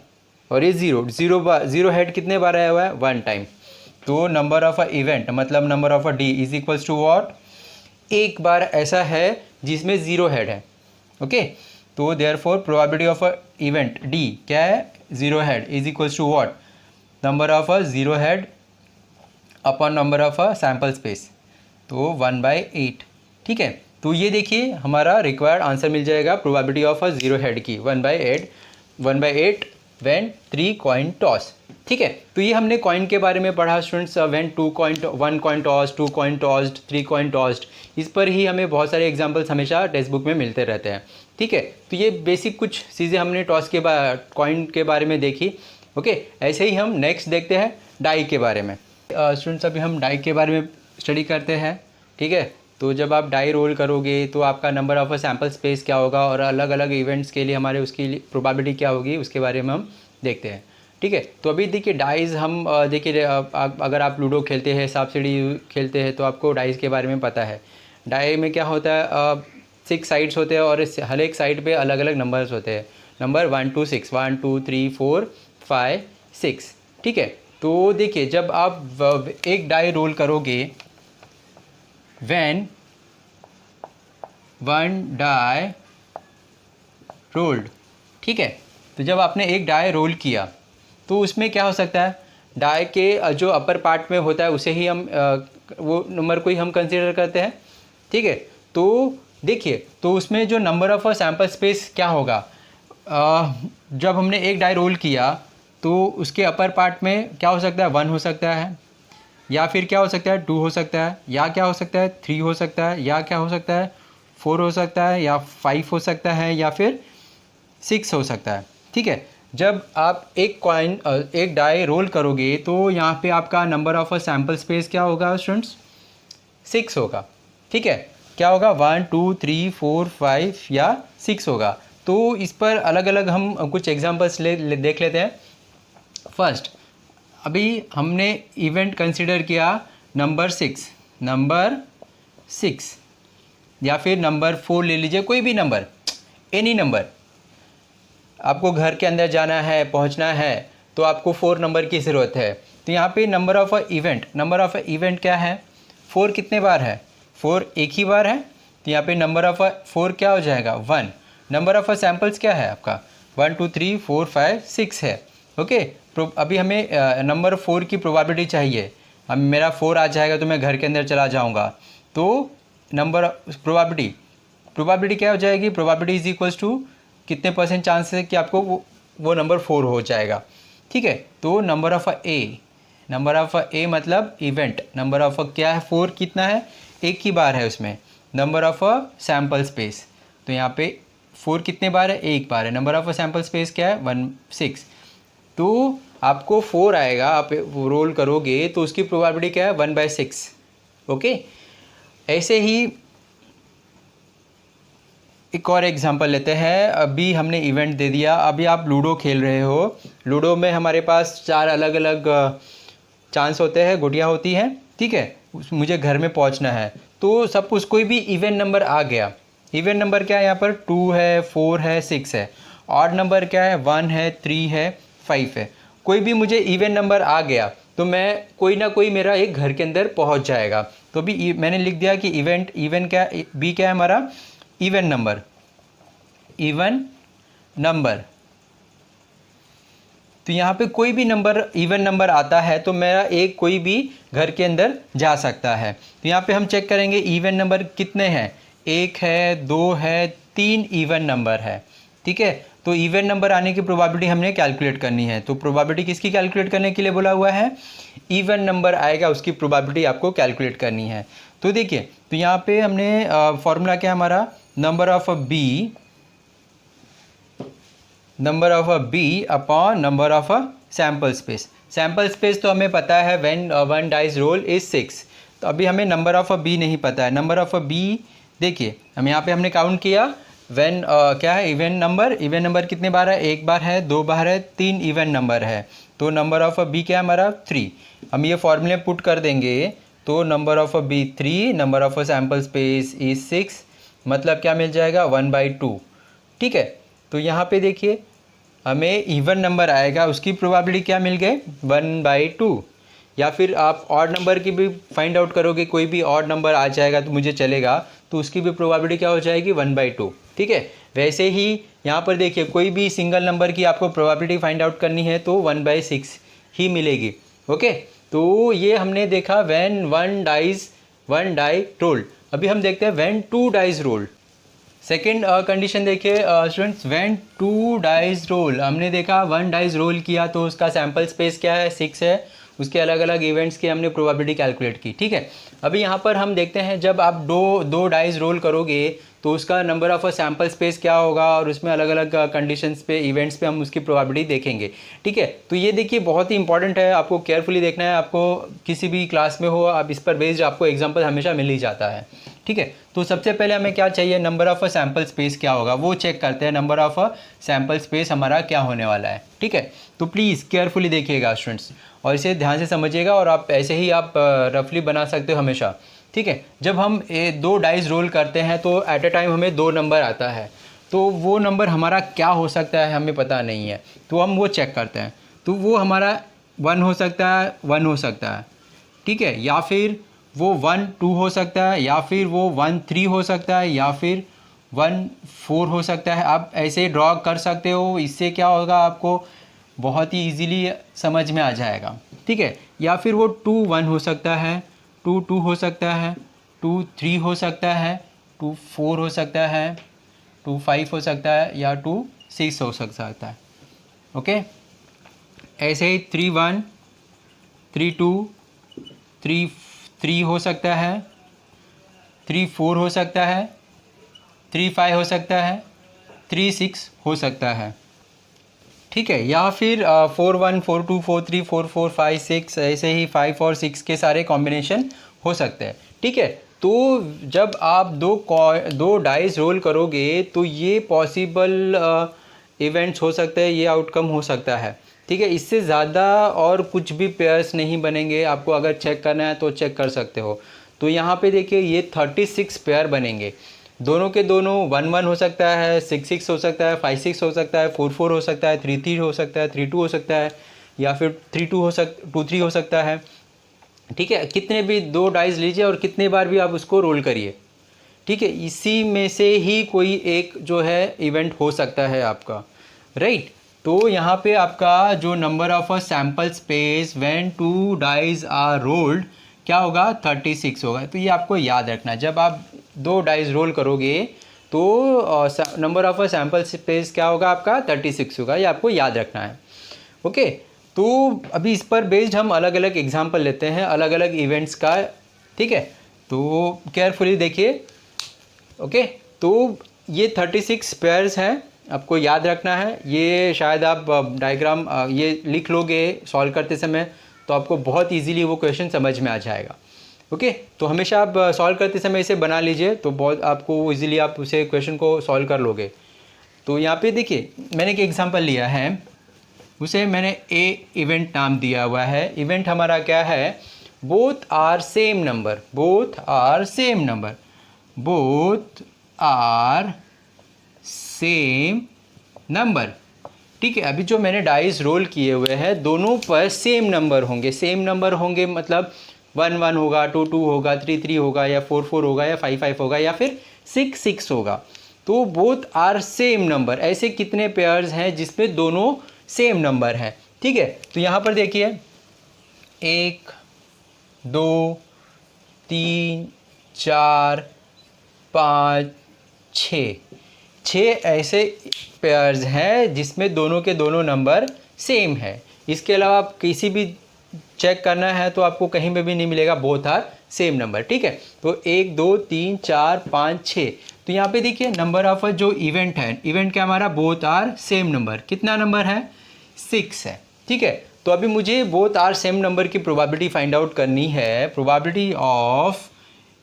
और ये ज़ीरो हेड कितने बार आया हुआ है, 1 टाइम। तो नंबर ऑफ अ इवेंट मतलब number of a D is equals to what, एक बार ऐसा है जिसमें ज़ीरो हेड है। ओके, तो therefore probability of a event D क्या है, zero head is equals to what, number of a zero head upon number of a sample space, तो 1/8। ठीक है, तो ये देखिए हमारा रिक्वायर्ड आंसर मिल जाएगा probability of a zero head की 1/8 व्हेन 3 कॉइन टॉस। ठीक है, तो ये हमने कॉइन के बारे में पढ़ा students, when 1 coin toss, 2 coin tossed, 3 coin tossed. इस पर ही हमें बहुत सारे एग्जांपल्स हमेशा टेक्स्ट बुक में मिलते रहते हैं। ठीक है, तो ये बेसिक कुछ चीज़ें हमने कॉइन के बारे में देखी। ओके, ऐसे ही हम नेक्स्ट देखते हैं डाई के बारे में। स्टूडेंट्स अभी हम डाई के बारे में स्टडी करते हैं। ठीक है, तो जब आप डाई रोल करोगे तो आपका number of a sample space क्या होगा, और अलग अलग इवेंट्स के लिए हमारे उसकी प्रोबेबिलिटी क्या होगी, उसके बारे में हम देखते हैं। ठीक है, तो अभी देखिए डाइज़ हम देखिए अगर आप लूडो खेलते हैं, सांप सीढ़ी खेलते हैं, तो आपको डाइज़ के बारे में पता है। डाई में क्या होता है, 6 साइड्स होते हैं और हर एक साइड पे अलग अलग नंबर्स होते हैं। Number 1 to 6, 1 2 3 4 5 6। ठीक है, तो देखिए जब आप एक डाई रोल करोगे, व्हेन 1 डाई रोल्ड, ठीक है, तो जब आपने एक डाई रोल किया तो उसमें क्या हो सकता है, डाई के जो अपर पार्ट में होता है उसे ही हम वो नंबर को ही हम कंसीडर करते हैं। ठीक है, तो देखिए तो उसमें जो नंबर ऑफ सैम्पल स्पेस क्या होगा, जब हमने एक डाई रोल किया तो उसके अपर पार्ट में क्या हो सकता है, 1 हो सकता है, या फिर क्या हो सकता है 2 हो सकता है, या क्या हो सकता है 3 हो सकता है, या क्या हो सकता है 4 हो सकता है, या 5 हो सकता है, या फिर 6 हो सकता है। ठीक है, जब आप एक डाई रोल करोगे तो यहाँ पे आपका नंबर ऑफ सैम्पल स्पेस क्या होगा स्टूडेंट्स, 6 होगा। ठीक है, क्या होगा 1 2 3 4 5 या 6 होगा। तो इस पर अलग अलग हम कुछ एग्जांपल्स देख लेते हैं। फर्स्ट, अभी हमने इवेंट कंसीडर किया नंबर 6 या फिर नंबर 4 ले लीजिए, कोई भी नंबर, एनी नंबर। आपको घर के अंदर जाना है, पहुंचना है, तो आपको 4 नंबर की ज़रूरत है। तो यहाँ पे नंबर ऑफ इवेंट क्या है, 4 कितने बार है, 4 एक ही बार है, तो यहाँ पे नंबर ऑफ 4 क्या हो जाएगा 1। नंबर ऑफ सैम्पल्स क्या है आपका 1 2 3 4 5 6 है। ओके, अभी हमें नंबर 4 की प्रोबेबिलिटी चाहिए। हम मेरा 4 आ जाएगा तो मैं घर के अंदर चला जाऊँगा, तो नंबर प्रोबेबिलिटी क्या हो जाएगी, प्रोबेबिलिटी इज इक्वल्स टू कितने % चांस है कि आपको वो नंबर 4 हो जाएगा। ठीक है, तो नंबर ऑफ ए मतलब इवेंट, नंबर ऑफ क्या है 4 कितना है, एक ही बार है उसमें। नंबर ऑफ सैम्पल स्पेस, तो यहाँ पे 4 कितने बार है, एक बार है। नंबर ऑफ सैम्पल स्पेस क्या है 6, तो आपको 4 आएगा, आप रोल करोगे तो उसकी प्रोबेबिलिटी क्या है 1/6। ओके, ऐसे ही एक और एग्जांपल लेते हैं। अभी हमने इवेंट दे दिया, अभी आप लूडो खेल रहे हो, लूडो में हमारे पास 4 अलग अलग चांस होते हैं, गुटियाँ होती हैं। ठीक है, मुझे घर में पहुंचना है, तो सपोज कोई भी इवेंट नंबर आ गया। इवेंट नंबर क्या है यहाँ पर 2 है, 4 है, 6 है। ऑड नंबर क्या है 1 है, 3 है, 5 है। कोई भी मुझे इवेंट नंबर आ गया तो मैं कोई ना कोई मेरा एक घर के अंदर पहुंच जाएगा। तो अभी मैंने लिख दिया कि इवेंट क्या, बी क्या है हमारा, इवन नंबर। तो यहाँ पे कोई भी नंबर इवन नंबर आता है तो मेरा एक कोई भी घर के अंदर जा सकता है। तो यहाँ पे हम चेक करेंगे इवन नंबर कितने हैं, 1 है, 2 है, 3 इवन नंबर है। ठीक है। तो इवन नंबर आने की प्रोबेबिलिटी हमने कैलकुलेट करनी है। तो प्रोबेबिलिटी किसकी कैलकुलेट करने के लिए बोला हुआ है? इवन नंबर आएगा उसकी प्रोबेबिलिटी आपको कैलकुलेट करनी है। तो देखिए, तो यहाँ पे हमने फॉर्मूला क्या है हमारा, number of B upon number of sample space. Sample space तो हमें पता है when one dice roll is 6। तो अभी हमें नंबर ऑफ बी नहीं पता है। नंबर ऑफ बी देखिए, हम यहाँ पे हमने काउंट किया व्हेन क्या है, इवन नंबर कितने बार है, एक बार है, दो बार है, तीन इवन नंबर है। तो नंबर ऑफ बी क्या है हमारा 3। हम ये फॉर्मूले पुट कर देंगे तो number of B 3, number of sample space is 6, मतलब क्या मिल जाएगा 1/2। ठीक है। तो यहाँ पे देखिए हमें इवन नंबर आएगा उसकी प्रोबेबिलिटी क्या मिल गए 1/2। या फिर आप ऑड नंबर की भी फाइंड आउट करोगे, कोई भी ऑड नंबर आ जाएगा तो मुझे चलेगा, तो उसकी भी प्रोबेबिलिटी क्या हो जाएगी 1/2। ठीक है। वैसे ही यहाँ पर देखिए कोई भी सिंगल नंबर की आपको प्रोबेबिलिटी फाइंड आउट करनी है तो 1/6 ही मिलेगी। ओके। तो ये हमने देखा व्हेन वन डाई रोल्ड। अभी हम देखते हैं when 2 dice rolled. Second condition देखिए स्टूडेंट्स, व्हेन 2 डाइज रोल। हमने देखा 1 डाइज रोल किया तो उसका सैम्पल स्पेस क्या है 6 है, उसके अलग अलग इवेंट्स की हमने प्रोबेबिलिटी कैलकुलेट की। ठीक है। अभी यहाँ पर हम देखते हैं जब आप दो डाइज रोल करोगे तो उसका नंबर ऑफ सैम्पल स्पेस क्या होगा और उसमें अलग अलग कंडीशंस पे, इवेंट्स पे हम उसकी प्रोबेबिलिटी देखेंगे। ठीक है। तो ये देखिए बहुत ही इंपॉर्टेंट है, आपको केयरफुली देखना है। आपको किसी भी क्लास में हो आप इस पर बेस्ड आपको एग्जाम्पल हमेशा मिल ही जाता है। ठीक है। तो सबसे पहले हमें क्या चाहिए, नंबर ऑफ सैम्पल स्पेस क्या होगा वो चेक करते हैं। नंबर ऑफ सैम्पल स्पेस हमारा क्या होने वाला है। ठीक है। तो प्लीज़ केयरफुली देखिएगा स्टूडेंट्स और इसे ध्यान से समझिएगा और आप ऐसे ही आप रफली बना सकते हो हमेशा। ठीक है। जब हम 2 डाइस रोल करते हैं तो एट ए टाइम हमें 2 नंबर आता है, तो वो नंबर हमारा क्या हो सकता है हमें पता नहीं है, तो हम वो चेक करते हैं। तो वो हमारा 1 हो सकता है। ठीक है। या फिर वो 1 2 हो सकता है, या फिर वो 1 3 हो सकता है, या फिर 1 4 हो सकता है। आप ऐसे ड्रॉ कर सकते हो, इससे क्या होगा आपको बहुत ही इजीली समझ में आ जाएगा। ठीक है। या फिर वो 2 1 हो सकता है, 2 2 हो सकता है, 2 3 हो सकता है, 2 4 हो सकता है, 2 5 हो सकता है, या 2 6 हो सकता है। ओके। ऐसे ही 3 1 3 2 3 3 हो सकता है, 3 4 हो सकता है, 3 5 हो सकता है, 3 6 हो सकता है। ठीक है। या फिर 4 1 4 2 4 3 4 4 5 6, ऐसे ही 5 और 6 के सारे कॉम्बिनेशन हो सकते हैं। ठीक है। तो जब आप दो डाइस रोल करोगे तो ये पॉसिबल इवेंट्स हो सकते हैं, ये आउटकम हो सकता है। ठीक है। इससे ज़्यादा और कुछ भी पेयर्स नहीं बनेंगे। आपको अगर चेक करना है तो चेक कर सकते हो। तो यहाँ पे देखिए ये 36 पेयर बनेंगे, दोनों के दोनों 1 1 हो सकता है, 6 6 हो सकता है, 5 6 हो सकता है, 4 4 हो सकता है, 3 3 हो सकता है, 3 2 हो सकता है, या फिर 3 2 3 हो सकता है। ठीक है। कितने भी 2 डाइस लीजिए और कितने बार भी आप उसको रोल करिए। ठीक है। इसी में से ही कोई एक जो है इवेंट हो सकता है आपका, राइट। तो यहाँ पे आपका जो number of a sample space when 2 dice are rolled क्या होगा 36 होगा। तो ये आपको याद रखना है, जब आप 2 डाइस रोल करोगे तो number of a sample space क्या होगा आपका 36 होगा, ये आपको याद रखना है। ओके। तो अभी इस पर बेस्ड हम अलग अलग एग्जाम्पल लेते हैं अलग अलग इवेंट्स का। ठीक है। तो केयरफुली देखिए। ओके। तो ये 36 पेयर्स हैं, आपको याद रखना है। ये शायद आप डायग्राम ये लिख लोगे सॉल्व करते समय तो आपको बहुत इजीली वो क्वेश्चन समझ में आ जाएगा। ओके। तो हमेशा आप सॉल्व करते समय इसे बना लीजिए तो बहुत आपको इजीली आप उसे क्वेश्चन को सॉल्व कर लोगे। तो यहाँ पे देखिए मैंने एक एग्जांपल लिया है, उसे मैंने ए इवेंट नाम दिया हुआ है। इवेंट हमारा क्या है, both are same number, both are same number, both are same number. ठीक है। अभी जो मैंने डाइस रोल किए हुए हैं दोनों पर सेम नंबर होंगे। सेम नंबर होंगे मतलब 1 1 होगा, 2 2 होगा, 3 3 होगा, या 4 4 होगा, या 5 5 होगा, या फिर 6 6 होगा। तो बोथ आर सेम नंबर, ऐसे कितने पेयर्स हैं जिसमें दोनों सेम नंबर हैं। ठीक है। तो यहाँ पर देखिए 1 2 3 4 5 6 6 ऐसे पेयर्स हैं जिसमें दोनों के दोनों नंबर सेम है। इसके अलावा आप किसी भी चेक करना है तो आपको कहीं पे भी नहीं मिलेगा बोथ आर सेम नंबर, ठीक है। तो 1 2 3 4 5 6, तो यहाँ पे देखिए नंबर ऑफ जो इवेंट है, इवेंट क्या हमारा बोथ आर सेम नंबर, कितना नंबर है 6 है, ठीक है। तो अभी मुझे बोथ आर सेम नंबर की प्रोबेबिलिटी फाइंड आउट करनी है। Probability of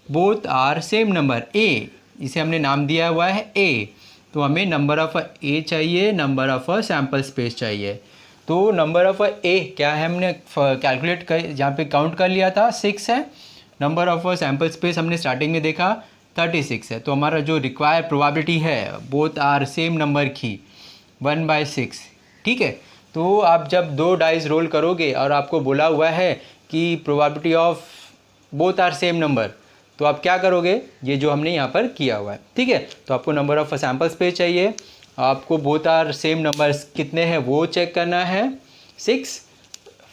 both are same number A, इसे हमने नाम दिया हुआ है ए। तो हमें नंबर ऑफ ए चाहिए, नंबर ऑफ सैम्पल स्पेस चाहिए। तो नंबर ऑफ ए क्या है, हमने कैलकुलेट कर यहाँ पे काउंट कर लिया था 6 है। नंबर ऑफ सैम्पल स्पेस हमने स्टार्टिंग में देखा 36 है। तो हमारा जो रिक्वायर्ड प्रोबेबिलिटी है बोथ आर सेम नंबर की 1/6, ठीक है। तो आप जब 2 डाइस रोल करोगे और आपको बोला हुआ है कि probability of both are same number, तो आप क्या करोगे, ये जो हमने यहाँ पर किया हुआ है, ठीक है। तो आपको नंबर ऑफ सैम्पल स्पेस चाहिए, आपको बोथ आर सेम नंबर्स कितने हैं वो चेक करना है 6।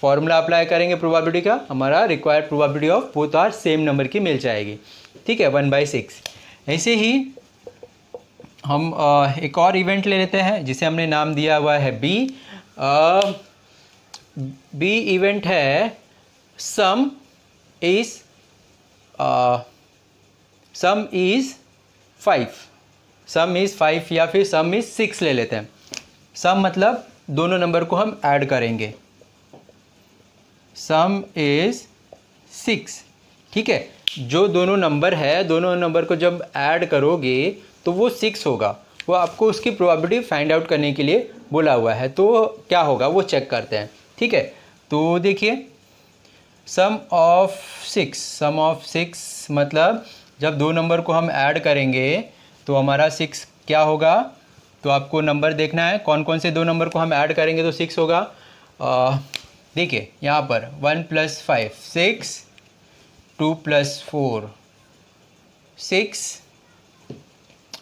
फॉर्मूला अप्लाई करेंगे प्रोबेबिलिटी का, हमारा required probability of both are same number की मिल जाएगी, ठीक है, 1/6। ऐसे ही हम एक और इवेंट ले लेते हैं जिसे हमने नाम दिया हुआ है बी। बी इवेंट है सम इज़ 5, सम इज़ 5 या फिर सम इज़ 6 ले लेते हैं। सम मतलब दोनों नंबर को हम ऐड करेंगे, सम इज़ 6, ठीक है। जो दोनों नंबर है, दोनों नंबर को जब ऐड करोगे तो वो 6 होगा। वो आपको उसकी प्रोबेबिलिटी फाइंड आउट करने के लिए बोला हुआ है, तो क्या होगा वो चेक करते हैं, ठीक है। तो देखिए सम ऑफ 6 मतलब जब दो नंबर को हम ऐड करेंगे तो हमारा 6 क्या होगा। तो आपको नंबर देखना है कौन कौन से दो नंबर को हम ऐड करेंगे तो 6 होगा। देखिए यहाँ पर 1 + 5 6, 2 + 4 6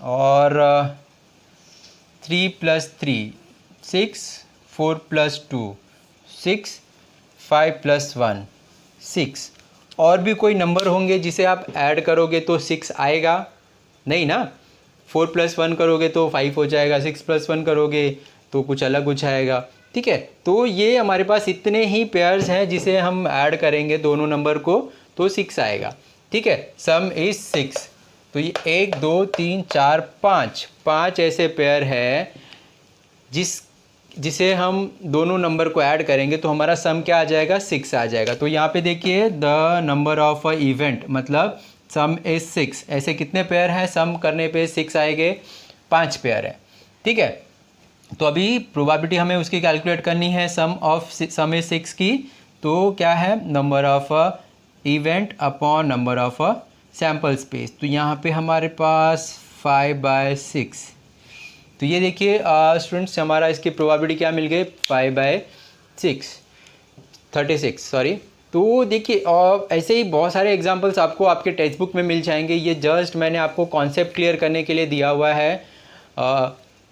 और 3 + 3 6, 4 + 2 6, 5 + 1 6। और भी कोई नंबर होंगे जिसे आप ऐड करोगे तो 6 आएगा नहीं ना। 4 + 1 करोगे तो 5 हो जाएगा, 6 + 1 करोगे तो कुछ अलग कुछ आएगा, ठीक है। तो ये हमारे पास इतने ही पेयर्स हैं जिसे हम ऐड करेंगे दोनों नंबर को तो 6 आएगा, ठीक है। सम इज़ 6। तो ये 1 2 3 4 5 ऐसे पेयर है जिसे हम दोनों नंबर को ऐड करेंगे तो हमारा सम क्या आ जाएगा 6 आ जाएगा। तो यहाँ पे देखिए the number of a event मतलब सम इज़ 6। ऐसे कितने पेयर हैं, सम करने पे 6 आएंगे, 5 पेयर है, ठीक है। तो अभी प्रोबेबिलिटी हमें उसकी कैलकुलेट करनी है सम इज़ 6 की। तो क्या है number of event upon number of sample space. तो यहाँ पे हमारे पास 5/6। तो ये देखिए स्टूडेंट्स हमारा इसकी प्रोबेबिलिटी क्या मिल गई 36 सॉरी। तो देखिए और ऐसे ही बहुत सारे एग्जांपल्स आपको आपके टेक्स्ट बुक में मिल जाएंगे। ये जस्ट मैंने आपको कॉन्सेप्ट क्लियर करने के लिए दिया हुआ है।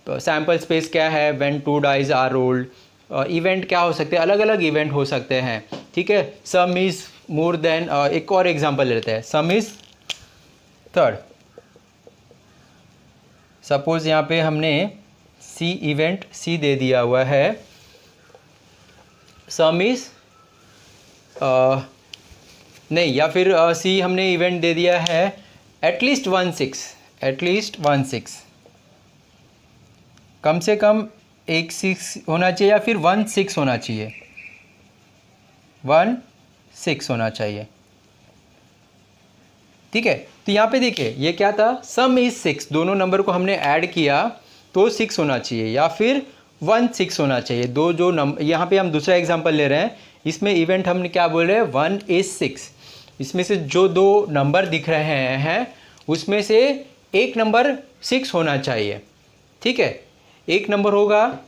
सैम्पल स्पेस क्या है, when 2 dice are rolled. Event क्या हो सकते हैं, अलग अलग इवेंट हो सकते हैं, ठीक है। सम इज़ मोर देन, एक और एग्जांपल लेते हैं, सम इज़ 3rd। सपोज़ यहाँ पे हमने सी इवेंट सी दे दिया हुआ है, सम इज़ नहीं, या फिर सी हमने इवेंट दे दिया है एटलीस्ट 1 6 कम से कम एक 6 होना चाहिए या फिर 1 6 होना चाहिए, 1 6 होना चाहिए, ठीक है। तो यहाँ पे देखिए ये क्या था, सम इज़ 6, दोनों नंबर को हमने ऐड किया तो 6 होना चाहिए या फिर 1 6 होना चाहिए। दो जो नंबर, यहाँ पे हम दूसरा एग्जांपल ले रहे हैं, इसमें इवेंट हमने क्या बोल रहे हैं 1 इज़ 6। इसमें से जो दो नंबर दिख रहे हैं उसमें से एक नंबर 6 होना चाहिए, ठीक है। एक नंबर होगा,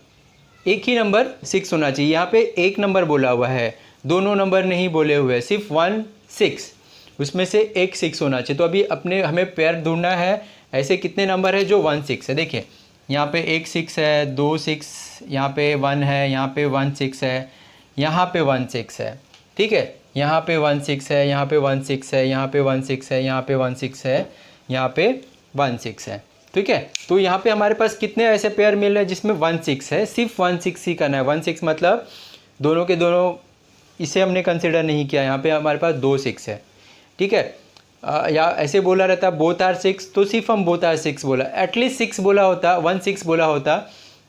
एक ही नंबर 6 होना चाहिए। यहाँ पे एक नंबर बोला हुआ है, दोनों नंबर नहीं बोले हुए, सिर्फ 1 6, उसमें से एक 6 होना चाहिए। तो अभी हमें पेयर ढूंढना है, ऐसे कितने नंबर है जो 1 6 है। देखिए यहाँ पे एक 6 है, 2 6, यहाँ पे 1 है, यहाँ पे 1 6 है, यहाँ पे 1 6 है, ठीक है। यहाँ पे 1 6 है, यहाँ पे 1 6 है, यहाँ पे 1 6 है, यहाँ पे 1 6 है, यहाँ पे 1 6 है, ठीक है। तो यहाँ पे हमारे पास कितने ऐसे पेयर मिल रहे हैं जिसमें 1 6 है, सिर्फ 1 6 ही करना है। 1 6 मतलब दोनों के दोनों, इसे हमने कंसिडर नहीं किया, यहाँ पे हमारे पास 2 6 है, ठीक है। या ऐसे बोला रहता बोथ आर 6, तो सिर्फ हम बोथ आर 6 बोला, एटलीस्ट 6 बोला होता, 1 6 बोला होता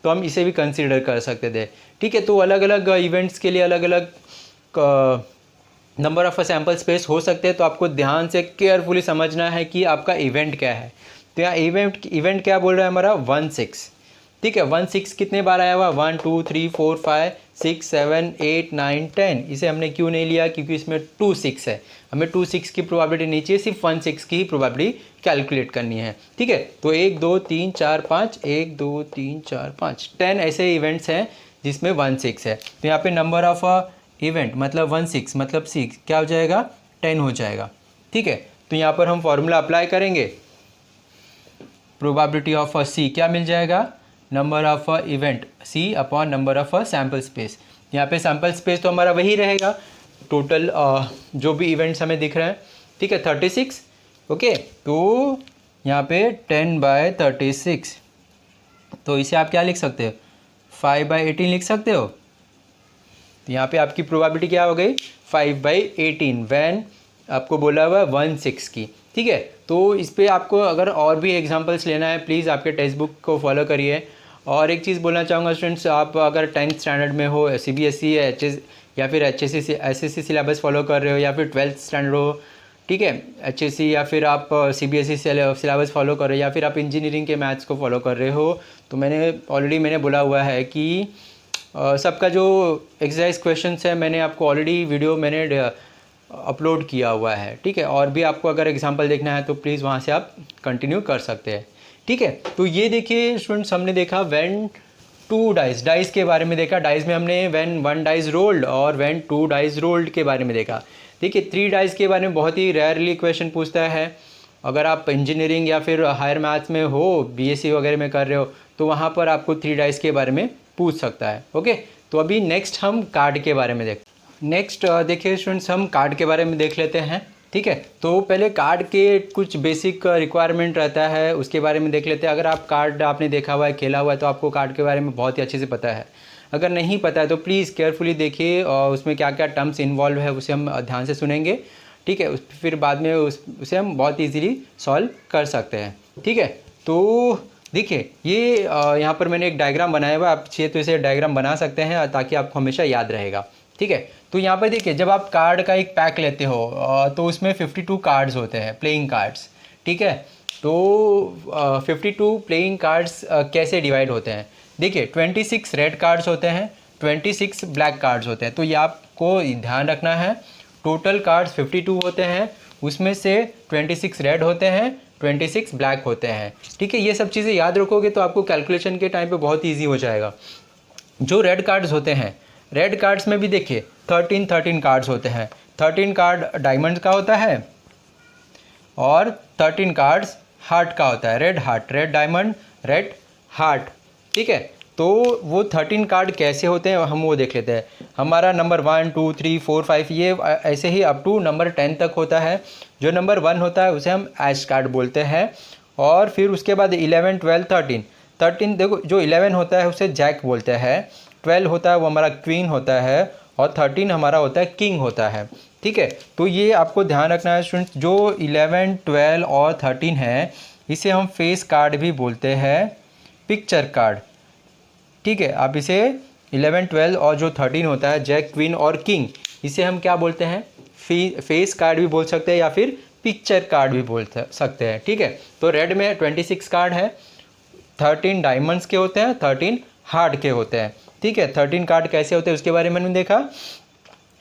तो हम इसे भी कंसिडर कर सकते थे, ठीक है। तो अलग अलग इवेंट्स के लिए अलग अलग नंबर ऑफ सैम्पल स्पेस हो सकते हैं, तो आपको ध्यान से केयरफुली समझना है कि आपका इवेंट क्या है। तो यहाँ इवेंट क्या बोल रहा है हमारा 1 6, ठीक है। 1 6 कितने बार आया हुआ, 1 2 3 4 5 6 7 8 9 10। इसे हमने क्यों नहीं लिया, क्योंकि इसमें 2 6 है, हमें 2 6 की प्रोबेबिलिटी नहीं चाहिए, सिर्फ 1 6 की ही प्रोबेबिलिटी कैलकुलेट करनी है, ठीक है। तो 1 2 3 4 5 1 2 3 4 5 10 ऐसे इवेंट्स हैं जिसमें 1 6 है। तो यहाँ पे नंबर ऑफ इवेंट मतलब 1 6 मतलब 6 क्या हो जाएगा, 10 हो जाएगा, ठीक है। तो यहाँ पर हम फॉर्मूला अप्लाई करेंगे, प्रोबेबिलिटी ऑफ सी क्या मिल जाएगा, number of event C upon number of sample space. यहाँ पे सैम्पल स्पेस तो हमारा वही रहेगा, टोटल जो भी इवेंट्स हमें दिख रहे हैं, ठीक है, 36, ओके। तो यहाँ पे 10/36, तो इसे आप क्या लिख सकते हो, 5/18 लिख सकते हो। तो यहाँ पे आपकी प्रोबेबिलिटी क्या हो गई, 5/18 वैन आपको बोला हुआ 1 6 की, ठीक है। तो इस पर आपको अगर और भी एग्जांपल्स लेना है, प्लीज़ आपके टेक्स्ट बुक को फॉलो करिए। और एक चीज़ बोलना चाहूँगा स्टूडेंट्स, आप अगर 10th स्टैंडर्ड में हो, CBSE या फिर HSC सिलेबस फॉलो कर रहे हो, या फिर 12th स्टैंडर्ड हो, ठीक है, HSC, या फिर आप CBSE सिलेबस फॉलो कर रहे हो, या फिर आप इंजीनियरिंग के मैथ्स को फॉलो कर रहे हो, तो मैंने बोला हुआ है कि सबका जो एक्सरसाइज क्वेश्चंस है मैंने आपको ऑलरेडी वीडियो अपलोड किया हुआ है, ठीक है। और भी आपको अगर एग्जांपल देखना है तो प्लीज़ वहाँ से आप कंटिन्यू कर सकते हैं, ठीक है। तो ये देखिए स्टूडेंट्स, हमने देखा व्हेन 2 डाइस के बारे में देखा। डाइस में हमने व्हेन 1 डाइस रोल्ड और व्हेन 2 डाइस रोल्ड के बारे में देखा। देखिए 3 डाइस के बारे में बहुत ही रेयरली क्वेश्चन पूछता है। अगर आप इंजीनियरिंग या फिर हायर मैथ्स में हो, BSc वगैरह में कर रहे हो, तो वहाँ पर आपको 3 डाइस के बारे में पूछ सकता है, ओके। तो अभी नेक्स्ट हम कार्ड के बारे में देखिए स्टूडेंट्स, हम कार्ड के बारे में देख लेते हैं, ठीक है। तो पहले कार्ड के कुछ बेसिक रिक्वायरमेंट रहता है, उसके बारे में देख लेते हैं। अगर आप कार्ड आपने देखा हुआ है, खेला हुआ है, तो आपको कार्ड के बारे में बहुत ही अच्छे से पता है। अगर नहीं पता है तो प्लीज़ केयरफुली देखिए, और उसमें क्या क्या टर्म्स इन्वॉल्व है उसे हम ध्यान से सुनेंगे, ठीक है। फिर बाद में उसे हम बहुत ईजीली सॉल्व कर सकते हैं, ठीक है। तो देखिए ये यहाँ पर मैंने एक डायग्राम बनाया हुआ है, आप चाहिए तो इसे डायग्राम बना सकते हैं ताकि आपको हमेशा याद रहेगा, ठीक है। तो यहाँ पर देखिए, जब आप कार्ड का एक पैक लेते हो तो उसमें 52 कार्ड्स होते हैं, प्लेइंग कार्ड्स, ठीक है। तो 52 प्लेइंग कार्ड्स कैसे डिवाइड होते हैं, देखिए 26 रेड कार्ड्स होते हैं, 26 ब्लैक कार्ड्स होते हैं। तो ये आपको ध्यान रखना है, टोटल कार्ड्स 52 होते हैं, उसमें से 26 रेड होते हैं, 26 ब्लैक होते हैं, ठीक है। ये सब चीज़ें याद रखोगे तो आपको कैलकुलेशन के टाइम पे बहुत ईजी हो जाएगा। जो रेड कार्ड्स होते हैं, रेड कार्ड्स में भी देखिए 13 कार्ड्स होते हैं। 13 कार्ड डायमंड का होता है और 13 कार्ड्स हार्ट का होता है, red heart, red diamond, red heart, ठीक है। तो वो 13 कार्ड कैसे होते हैं हम वो देख लेते हैं। हमारा नंबर 1 2 3 4 5 ये ऐसे ही अप टू नंबर 10 तक होता है। जो नंबर 1 होता है उसे हम ऐश कार्ड बोलते हैं, और फिर उसके बाद 11 12 13 देखो, जो 11 होता है उसे जैक बोलते हैं, 12 होता है वो हमारा क्वीन होता है, और 13 हमारा होता है किंग होता है, ठीक है। तो ये आपको ध्यान रखना है स्टूडेंट्स, जो 11 12 और 13 है इसे हम फेस कार्ड भी बोलते हैं, पिक्चर कार्ड, ठीक है। आप इसे 11 12 और जो 13 होता है जैक क्वीन और किंग, इसे हम क्या बोलते हैं, फेस कार्ड भी बोल सकते हैं या फिर पिक्चर कार्ड भी बोल सकते हैं, ठीक है। तो रेड में 26 कार्ड है, 13 डायमंड्स के होते हैं, 13 हार्ट के होते हैं, ठीक है। 13 कार्ड कैसे होते हैं उसके बारे में मैंने देखा।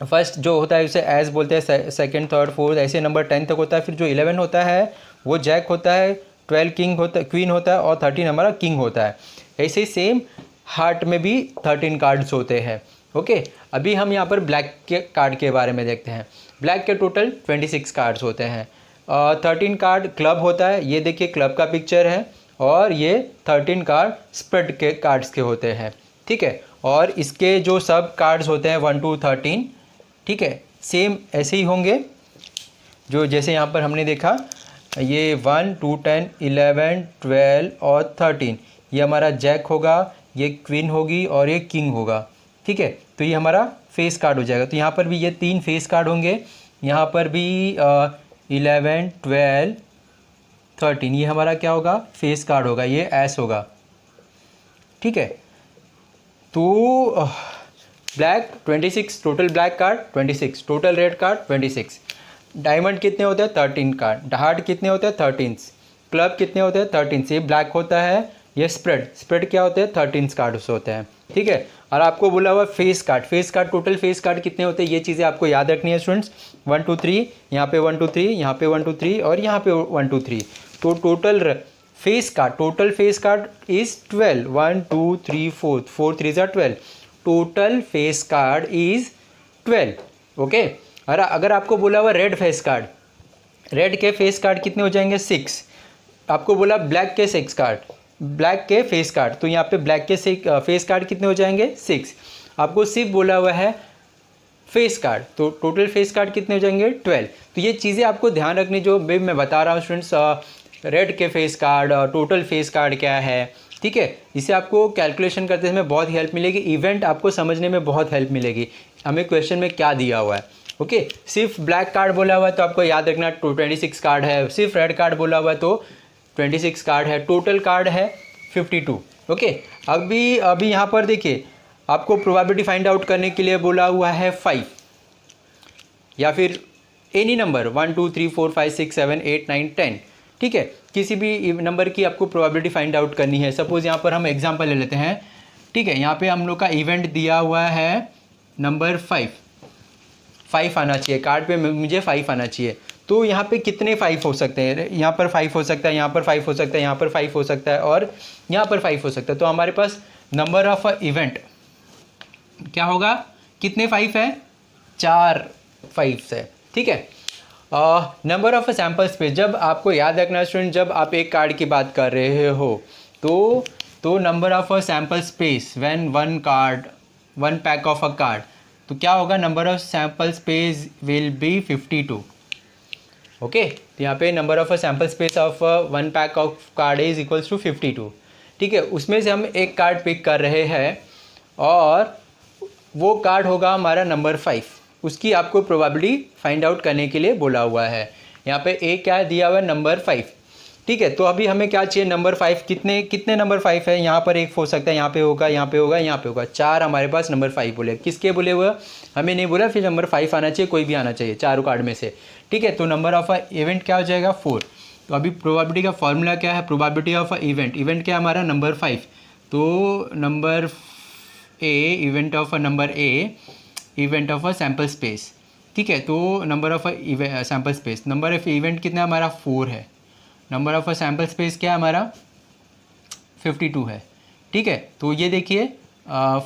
फर्स्ट जो होता है उसे एस बोलते हैं, सेकंड थर्ड फोर्थ ऐसे नंबर 10 तक होता है। फिर जो 11 होता है वो जैक होता है, 12 क्वीन होता है, और 13 हमारा किंग होता है। ऐसे ही सेम हार्ट में भी 13 कार्ड्स होते हैं, ओके। अभी हम यहाँ पर ब्लैक के कार्ड के बारे में देखते हैं। ब्लैक के टोटल 26 कार्ड्स होते हैं। 13 कार्ड क्लब होता है, ये देखिए क्लब का पिक्चर है, और ये 13 कार्ड स्प्रेड के कार्ड्स के होते हैं, ठीक है। और इसके जो सब कार्ड्स होते हैं 1 to 13, ठीक है, सेम ऐसे ही होंगे जो जैसे यहाँ पर हमने देखा ये 1 2 10 11 12 और 13, ये हमारा जैक होगा, ये क्वीन होगी और ये किंग होगा। ठीक है, तो ये हमारा फेस कार्ड हो जाएगा। तो यहाँ पर भी ये 3 फेस कार्ड होंगे, यहाँ पर भी 11 12 13, ये हमारा क्या होगा, फेस कार्ड होगा, ये एस होगा। ठीक है, तो black 26, total black card 26, total red card 26, diamond कितने होते हैं 13 कार्ड, हार्ट कितने होते हैं 13, क्लब कितने होते हैं 13, ये ब्लैक होता है, ये स्प्रेड क्या होते हैं 13 कार्ड्स होते हैं। ठीक है, और आपको बोला हुआ face card total face card कितने होते हैं, ये चीज़ें आपको याद रखनी है स्टूडेंट्स। 1 2 3, यहाँ पे 1 2 3, यहाँ पे 1 2 3 और यहाँ पे 1 2 3, तो total face card is 12, 1 2 3 4, 4 3 12, total face card is 12। Okay, और अगर आपको बोला हुआ रेड के फेस कार्ड कितने हो जाएंगे 6, आपको बोला ब्लैक के फेस कार्ड, तो यहाँ पे ब्लैक के फेस कार्ड कितने हो जाएंगे 6, आपको सिर्फ बोला हुआ है फेस कार्ड, तो टोटल फेस कार्ड कितने हो जाएंगे 12। तो ये चीज़ें आपको ध्यान रखनी जो मैं बता रहा हूँ स्टूडेंट्स, रेड के face card, total face card क्या है। ठीक है, इसे आपको कैलकुलेशन करते समय बहुत ही हेल्प मिलेगी, इवेंट आपको समझने में बहुत हेल्प मिलेगी, हमें क्वेश्चन में क्या दिया हुआ है। ओके, सिर्फ ब्लैक कार्ड बोला हुआ है तो आपको याद रखना 26 कार्ड है, सिर्फ रेड कार्ड बोला हुआ है तो 26 कार्ड है, टोटल कार्ड है 52। ओके, अभी यहाँ पर देखिए आपको प्रोबेबिलिटी फाइंड आउट करने के लिए बोला हुआ है 5 या फिर एनी नंबर 1 2 3 4 5 6 7 8 9 10। ठीक है, किसी भी नंबर की आपको प्रोबेबिलिटी फाइंड आउट करनी है। सपोज़ यहाँ पर हम एग्जांपल ले लेते हैं। ठीक है, यहाँ पे हम लोग का इवेंट दिया हुआ है नंबर 5 आना चाहिए, कार्ड पे मुझे 5 आना चाहिए। तो यहाँ पे कितने 5 हो सकते हैं, यहाँ पर 5 हो सकता है, यहाँ पर 5 हो सकता है, यहाँ पर 5 हो सकता है और यहाँ पर 5 हो सकता है। तो हमारे पास नंबर ऑफ इवेंट क्या होगा, कितने 5 है, 4 5 है। ठीक है, नंबर ऑफ सैम्पल स्पेस, जब आपको याद रखना स्टूडेंट, जब आप एक कार्ड की बात कर रहे हो तो number of sample space when one pack of a card, तो क्या होगा, number of sample space will be 52। ओके, तो यहाँ पे number of sample space of one pack of card is equals to 52। ठीक है, उसमें से हम एक कार्ड पिक कर रहे हैं और वो कार्ड होगा हमारा नंबर 5, उसकी आपको प्रोबेबिलिटी फाइंड आउट करने के लिए बोला हुआ है। यहाँ पे ए क्या दिया हुआ है, नंबर 5। ठीक है, तो अभी हमें क्या चाहिए, नंबर 5, कितने नंबर 5 है, यहाँ पर एक हो सकता है, यहाँ पे होगा, यहाँ पे होगा, यहाँ पे होगा, 4 हमारे पास नंबर 5 बोले, किसके बोले हुए, हमें नहीं बोला, फिर नंबर 5 आना चाहिए, कोई भी आना चाहिए चारों कार्ड में से। ठीक है, तो नंबर ऑफ इवेंट क्या हो जाएगा 4। तो अभी प्रोबेबिलिटी का फॉर्मूला क्या है, प्रोबेबिलिटी ऑफ इवेंट क्या है हमारा नंबर 5, तो number A event of number A event of a sample space. ठीक है, तो number of sample space, number of event कितना हमारा 4 है, नंबर ऑफ सैम्पल स्पेस क्या है हमारा 52 है। ठीक है, तो ये देखिए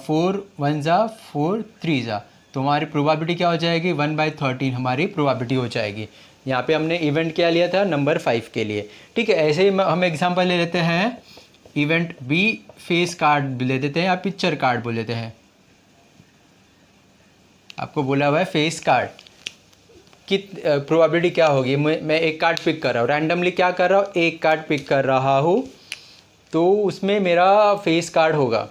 4 1 जा 4 3 जा, तो हमारी प्रोबेबिलिटी क्या हो जाएगी 1/13 हमारी प्रोबेबिलिटी हो जाएगी। यहाँ पे हमने इवेंट क्या लिया था, नंबर 5 के लिए। ठीक है, ऐसे ही हम एग्जांपल ले लेते हैं, इवेंट बी फेस कार्ड ले देते हैं या पिक्चर कार्ड बोल देते हैं। आपको बोला हुआ है फेस कार्ड की प्रोबेबिलिटी क्या होगी, मैं एक कार्ड पिक कर रहा हूँ, रैंडमली क्या कर रहा हूँ, एक कार्ड पिक कर रहा हूँ, तो उसमें मेरा फेस कार्ड होगा,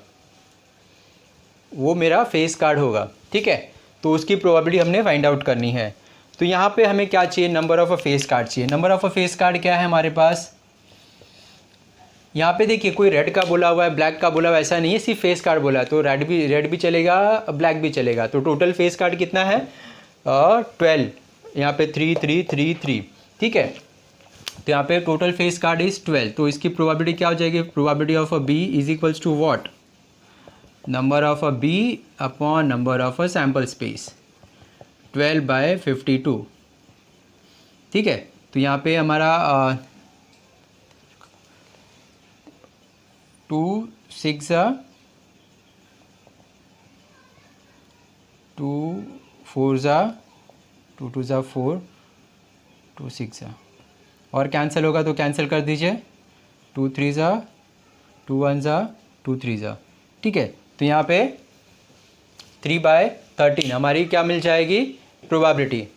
वो मेरा फेस कार्ड होगा। ठीक है, तो उसकी प्रोबेबिलिटी हमने फाइंड आउट करनी है। तो यहाँ पे हमें क्या चाहिए, number of a face card चाहिए। Number of a face card क्या है हमारे पास, यहाँ पे देखिए कोई रेड का बोला हुआ है, ब्लैक का बोला हुआ है, ऐसा नहीं है, सिर्फ फेस कार्ड बोला है, तो रेड भी चलेगा, ब्लैक भी चलेगा। तो टोटल फेस कार्ड कितना है 12, यहाँ पे 3 3 3 3। ठीक है, तो यहाँ पे टोटल फेस कार्ड इज 12, तो इसकी प्रोबेबिलिटी क्या हो जाएगी, probability of a B is equals to what, number of a B upon number of a sample space, 12/52। ठीक है, तो यहाँ पे हमारा 2 6 2 4 2 2 4 2 6 और कैंसिल होगा तो कैंसिल कर दीजिए, 2 3 2 1 2 3। ठीक है, तो यहाँ पे 3/13 हमारी क्या मिल जाएगी प्रोबेबिलिटी।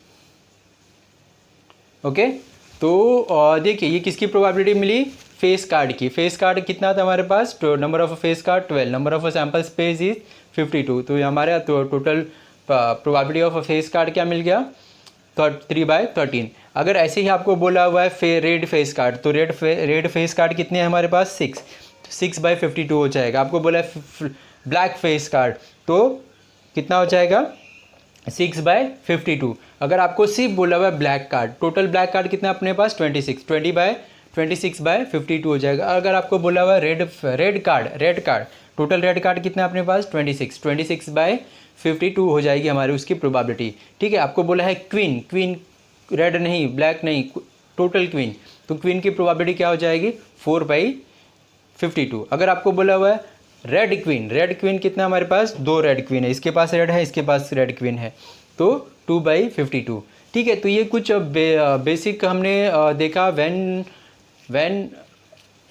ओके, तो देखिए ये किसकी प्रोबेबिलिटी मिली, फेस कार्ड की। फेस कार्ड कितना था हमारे पास, number of face card 12, number of sample space is 52। तो ये हमारे total probability of face card क्या मिल गया, 3/13। अगर ऐसे ही आपको बोला हुआ है रेड फेस कार्ड, तो रेड फेस कार्ड कितने हैं हमारे पास, 6, 6/52 हो जाएगा। आपको बोला है ब्लैक फेस कार्ड, तो कितना हो जाएगा, 6/52। अगर आपको सिर्फ बोला हुआ है black card, total black card कितना अपने पास 26, 26/52 हो जाएगा। अगर आपको बोला हुआ है red card, total red card कितना अपने पास 26/52 हो जाएगी हमारी उसकी प्रोबेबिलिटी। ठीक है, आपको बोला है क्वीन, रेड नहीं, ब्लैक नहीं, टोटल क्वीन, तो क्वीन की प्रोबेबिलिटी क्या हो जाएगी, 4/52। अगर आपको बोला हुआ है रेड क्वीन कितना हमारे पास, 2 रेड क्वीन है, इसके पास रेड है, इसके पास रेड क्वीन है, तो 2/52। ठीक है, तो ये कुछ बेसिक हमने देखा when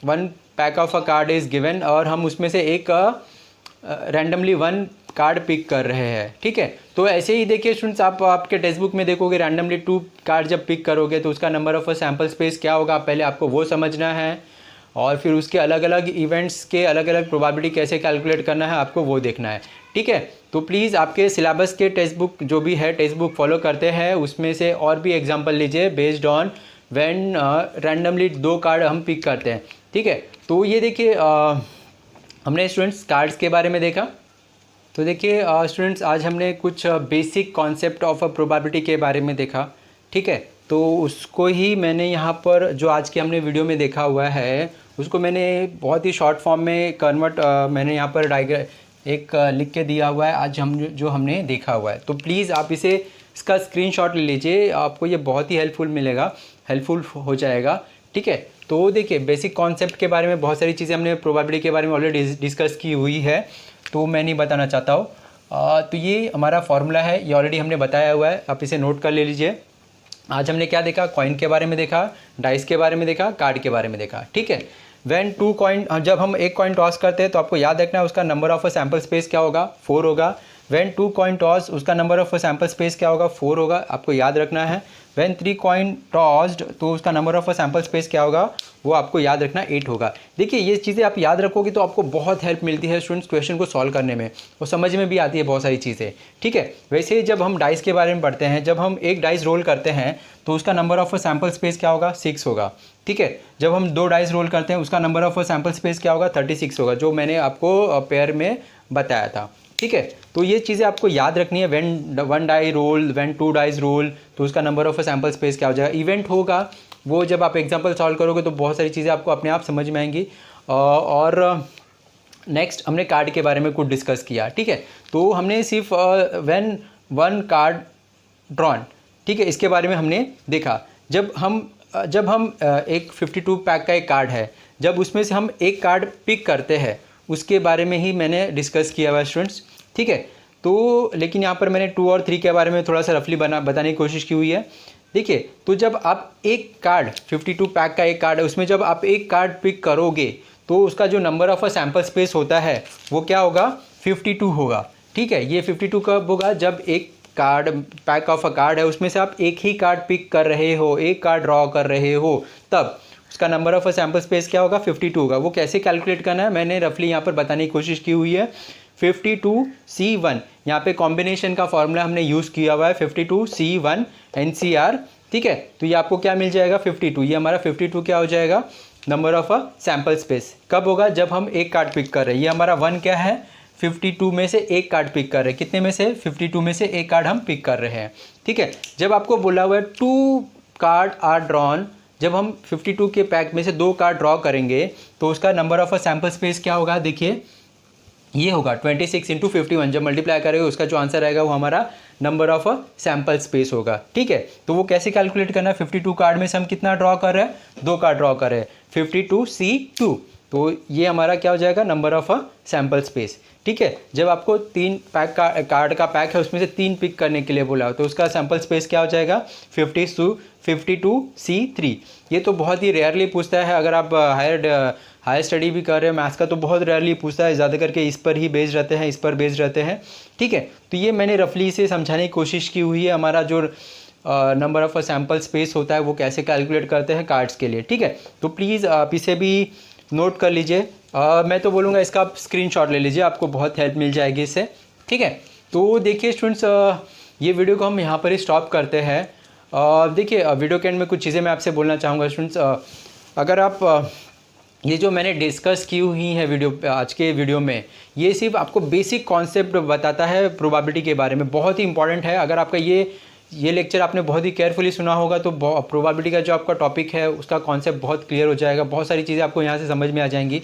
one pack of a card is given, और हम उसमें से एक रैंडमली 1 कार्ड पिक कर रहे हैं। ठीक है, तो ऐसे ही देखिए स्टूडेंट्स, आप आपके टेक्स्ट बुक में देखोगे रैंडमली 2 कार्ड जब पिक करोगे तो उसका नंबर ऑफ सैम्पल स्पेस क्या होगा, पहले आपको वो समझना है, और फिर उसके अलग अलग इवेंट्स के अलग अलग प्रोबेबिलिटी कैसे कैलकुलेट करना है आपको वो देखना है। ठीक है, तो प्लीज़ आपके सिलेबस के टेक्स्ट बुक जो भी है, टेक्स्ट बुक फॉलो करते हैं, उसमें से और भी एग्जांपल लीजिए based on when randomly 2 card हम पिक करते हैं। ठीक है, तो ये देखिए हमने स्टूडेंट्स कार्ड्स के बारे में देखा। तो देखिए स्टूडेंट्स, आज हमने कुछ basic concept of a probability के बारे में देखा। ठीक है, तो उसको ही मैंने यहाँ पर जो आज के हमने वीडियो में देखा हुआ है उसको मैंने बहुत ही शॉर्ट फॉर्म में कन्वर्ट मैंने यहाँ पर एक लिख के दिया हुआ है आज जो हमने देखा हुआ है। तो प्लीज़ आप इसका स्क्रीनशॉट ले लीजिए, आपको ये बहुत ही हेल्पफुल हो जाएगा। ठीक है, तो देखिए बेसिक कॉन्सेप्ट के बारे में बहुत सारी चीज़ें हमने प्रोबेबिलिटी के बारे में ऑलरेडी डिस्कस की हुई है, तो मैं नहीं बताना चाहता हूँ। तो ये हमारा फॉर्मूला है, ये ऑलरेडी हमने बताया हुआ है, आप इसे नोट कर ले लीजिए। आज हमने क्या देखा, कॉइन के बारे में देखा, डाइस के बारे में देखा, कार्ड के बारे में देखा। ठीक है, जब हम एक कॉइन टॉस करते हैं तो आपको याद रखना है उसका नंबर ऑफ सैम्पल स्पेस क्या होगा, 4 होगा। व्हेन 2 कॉइन टॉस उसका नंबर ऑफ सैम्पल स्पेस क्या होगा, 4 होगा, आपको याद रखना है। व्हेन 3 कॉइन टॉस्ड तो उसका नंबर ऑफ सैम्पल स्पेस क्या होगा, वो आपको याद रखना 8 होगा। देखिए ये चीज़ें आप याद रखोगे तो आपको बहुत हेल्प मिलती है स्टूडेंट्स क्वेश्चन को सॉल्व करने में, और समझ में भी आती है बहुत सारी चीज़ें। ठीक है, वैसे जब हम डाइस के बारे में पढ़ते हैं, जब हम एक डाइस रोल करते हैं तो उसका नंबर ऑफ सैम्पल स्पेस क्या होगा, 6 होगा। ठीक है, जब हम 2 डाइस रोल करते हैं उसका नंबर ऑफ सैम्पल स्पेस क्या होगा, 36 होगा, जो मैंने आपको पेयर में बताया था। ठीक है, तो ये चीज़ें आपको याद रखनी है। When 1 die roll, when 2 dice roll, तो उसका नंबर ऑफ सैम्पल स्पेस क्या हो जाएगा, इवेंट होगा वो, जब आप एग्जांपल सॉल्व करोगे तो बहुत सारी चीज़ें आपको अपने आप समझ में आएंगी। और नेक्स्ट हमने कार्ड के बारे में कुछ डिस्कस किया। ठीक है, तो हमने सिर्फ व्हेन 1 कार्ड ड्रॉन, ठीक है, इसके बारे में हमने देखा। जब हम एक 52 पैक का एक कार्ड है, जब उसमें से हम एक कार्ड पिक करते हैं उसके बारे में ही मैंने डिस्कस किया हुआ स्टूडेंट्स। ठीक है, तो लेकिन यहाँ पर मैंने 2 और 3 के बारे में थोड़ा सा रफली बताने की कोशिश की हुई है। देखिए, तो जब आप एक कार्ड 52 पैक का एक कार्ड है, उसमें जब आप एक कार्ड पिक करोगे तो उसका जो नंबर ऑफ सैम्पल स्पेस होता है वो क्या होगा, 52 होगा। ठीक है, ये 52 कब होगा, जब एक card pack of a card है उसमें से आप एक ही कार्ड पिक कर रहे हो, एक कार्ड ड्रॉ कर रहे हो, तब उसका नंबर ऑफ सैम्पल स्पेस क्या होगा, 52 होगा। वो कैसे कैलकुलेट करना है मैंने रफली यहाँ पर बताने की कोशिश की हुई है। 52C1 यहाँ पे कॉम्बिनेशन का फॉर्मूला हमने यूज़ किया हुआ है, 52C1 NCR। ठीक है, तो ये आपको क्या मिल जाएगा, 52। ये हमारा 52 क्या हो जाएगा, number of a sample space कब होगा, जब हम एक कार्ड पिक कर रहे हैं। ये हमारा 1 क्या है, 52 में से एक कार्ड पिक कर रहे हैं, कितने में से, 52 में से एक कार्ड हम पिक कर रहे हैं। ठीक है, जब आपको बोला हुआ है 2 कार्ड आर ड्रॉन, जब हम 52 के पैक में से 2 कार्ड ड्रॉ करेंगे तो उसका number of a sample space क्या होगा, देखिए ये होगा 26 × 51। जब मल्टीप्लाई करेंगे उसका जो आंसर आएगा वो हमारा नंबर ऑफ सैम्पल स्पेस होगा। ठीक है, तो वो कैसे कैलकुलेट करना है, 52 कार्ड में से हम कितना ड्रॉ कर रहे हैं, 2 कार्ड ड्रॉ कर रहे हैं, 52C2, तो ये हमारा क्या हो जाएगा, नंबर ऑफ सैम्पल स्पेस। ठीक है, जब आपको 3 पैक का कार्ड का पैक है उसमें से 3 पिक करने के लिए बोला हो तो उसका सैम्पल स्पेस क्या हो जाएगा, 52C3। ये तो बहुत ही रेयरली पूछता है, अगर आप हायर स्टडी भी कर रहे हैं मैथ्स का तो बहुत रेयरली पूछता है, ज़्यादा करके इस पर ही बेस्ड रहते हैं, इस पर बेस्ड रहते हैं। ठीक है, तो ये मैंने रफली से समझाने की कोशिश की हुई है। हमारा जो नंबर ऑफ सैम्पल स्पेस होता है वो कैसे कैलकुलेट करते हैं कार्ड्स के लिए, ठीक है। तो प्लीज़ आप इसे भी नोट कर लीजिए। मैं तो बोलूँगा इसका आप स्क्रीनशॉट ले लीजिए, आपको बहुत हेल्प मिल जाएगी इससे, ठीक है। तो देखिए स्टूडेंट्स, ये वीडियो को हम यहाँ पर ही स्टॉप करते हैं। देखिए वीडियो के एंड में कुछ चीज़ें मैं आपसे बोलना चाहूँगा स्टूडेंट्स। अगर आप ये जो मैंने डिस्कस की हुई है वीडियो आज के वीडियो में, ये सिर्फ आपको बेसिक कॉन्सेप्ट बताता है प्रोबेबिलिटी के बारे में, बहुत ही इंपॉर्टेंट है। अगर आपका ये लेक्चर आपने बहुत ही केयरफुली सुना होगा तो प्रोबेबिलिटी का जो आपका टॉपिक है उसका कॉन्सेप्ट बहुत क्लियर हो जाएगा, बहुत सारी चीज़ें आपको यहाँ से समझ में आ जाएंगी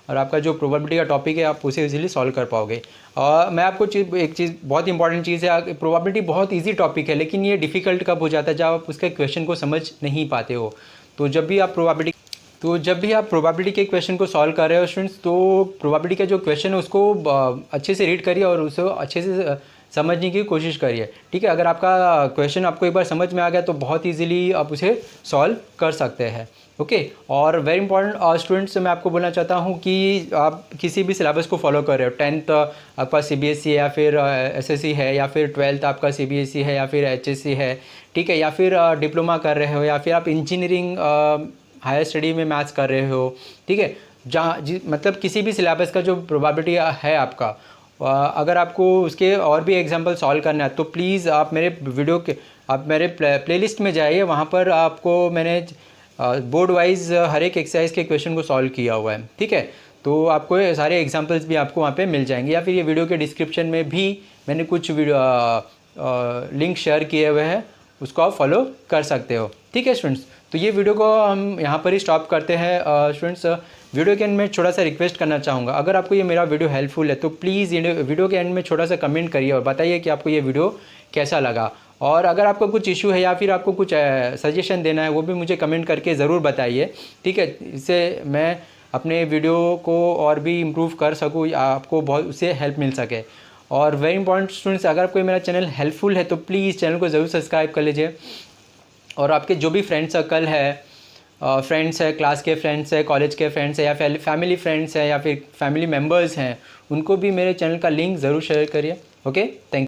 और आपका जो प्रोबेबिलिटी का टॉपिक है आप उसे इजीली सॉल्व कर पाओगे। मैं आपको एक चीज़ बहुत इंपॉर्टेंट चीज़ है, प्रोबेबिलिटी बहुत इजी टॉपिक है, लेकिन ये डिफ़िकल्ट कब हो जाता है, जब आप उसके क्वेश्चन को समझ नहीं पाते हो। तो जब भी आप प्रोबेबिलिटी के क्वेश्चन को सॉल्व कर रहे हो स्टूडेंट्स, तो प्रोबेबिलिटी का जो क्वेश्चन है उसको अच्छे से रीड करिए और उसे अच्छे से समझने की कोशिश करिए, ठीक है। अगर आपका क्वेश्चन आपको एक बार समझ में आ गया तो बहुत इजीली आप उसे सॉल्व कर सकते हैं, ओके। और वेरी इंपॉर्टेंट स्टूडेंट्स, मैं आपको बोलना चाहता हूँ कि आप किसी भी सिलेबस को फॉलो कर रहे हो, 10th आपका CBSE है या फिर SSC है, या फिर 12th आपका CBSE है या फिर HSC है, ठीक है, या फिर डिप्लोमा कर रहे हो, या फिर आप इंजीनियरिंग हायर स्टडी में मैथ्स कर रहे हो, ठीक है। मतलब किसी भी सिलेबस का जो प्रोबेबिलिटी है आपका, अगर आपको उसके और भी एग्जांपल सॉल्व करना है तो प्लीज़ आप मेरे प्लेलिस्ट में जाइए, वहाँ पर आपको मैंने बोर्ड वाइज हर एक एक्सरसाइज के क्वेश्चन को सॉल्व किया हुआ है, ठीक है। तो आपको सारे एग्जांपल्स भी आपको वहाँ पे मिल जाएंगे, या फिर ये वीडियो के डिस्क्रिप्शन में भी मैंने कुछ लिंक शेयर किए हुए हैं, उसको आप फॉलो कर सकते हो, ठीक है स्टूडेंट्स। तो ये वीडियो को हम यहाँ पर ही स्टॉप करते हैं स्टूडेंट्स। वीडियो के एंड में छोटा सा रिक्वेस्ट करना चाहूँगा, अगर आपको ये मेरा वीडियो हेल्पफुल है तो प्लीज़ वीडियो के एंड में छोटा सा कमेंट करिए और बताइए कि आपको ये वीडियो कैसा लगा। और अगर आपको कुछ इशू है या फिर आपको कुछ सजेशन देना है वो भी मुझे कमेंट करके ज़रूर बताइए, ठीक है। इससे मैं अपने वीडियो को और भी इम्प्रूव कर सकूँ, आपको बहुत उससे हेल्प मिल सके। और वेरी इंपॉर्टेंट स्टूडेंट्स, अगर आपको मेरा चैनल हेल्पफुल है तो प्लीज़ चैनल को ज़रूर सब्सक्राइब कर लीजिए। और आपके जो भी फ्रेंड सर्कल है, फ्रेंड्स है, क्लास के फ्रेंड्स है, कॉलेज के फ्रेंड्स है, या फिर फैमिली फ्रेंड्स हैं, या फिर फैमिली मेम्बर्स हैं, उनको भी मेरे चैनल का लिंक ज़रूर शेयर करिए, ओके। Thank you.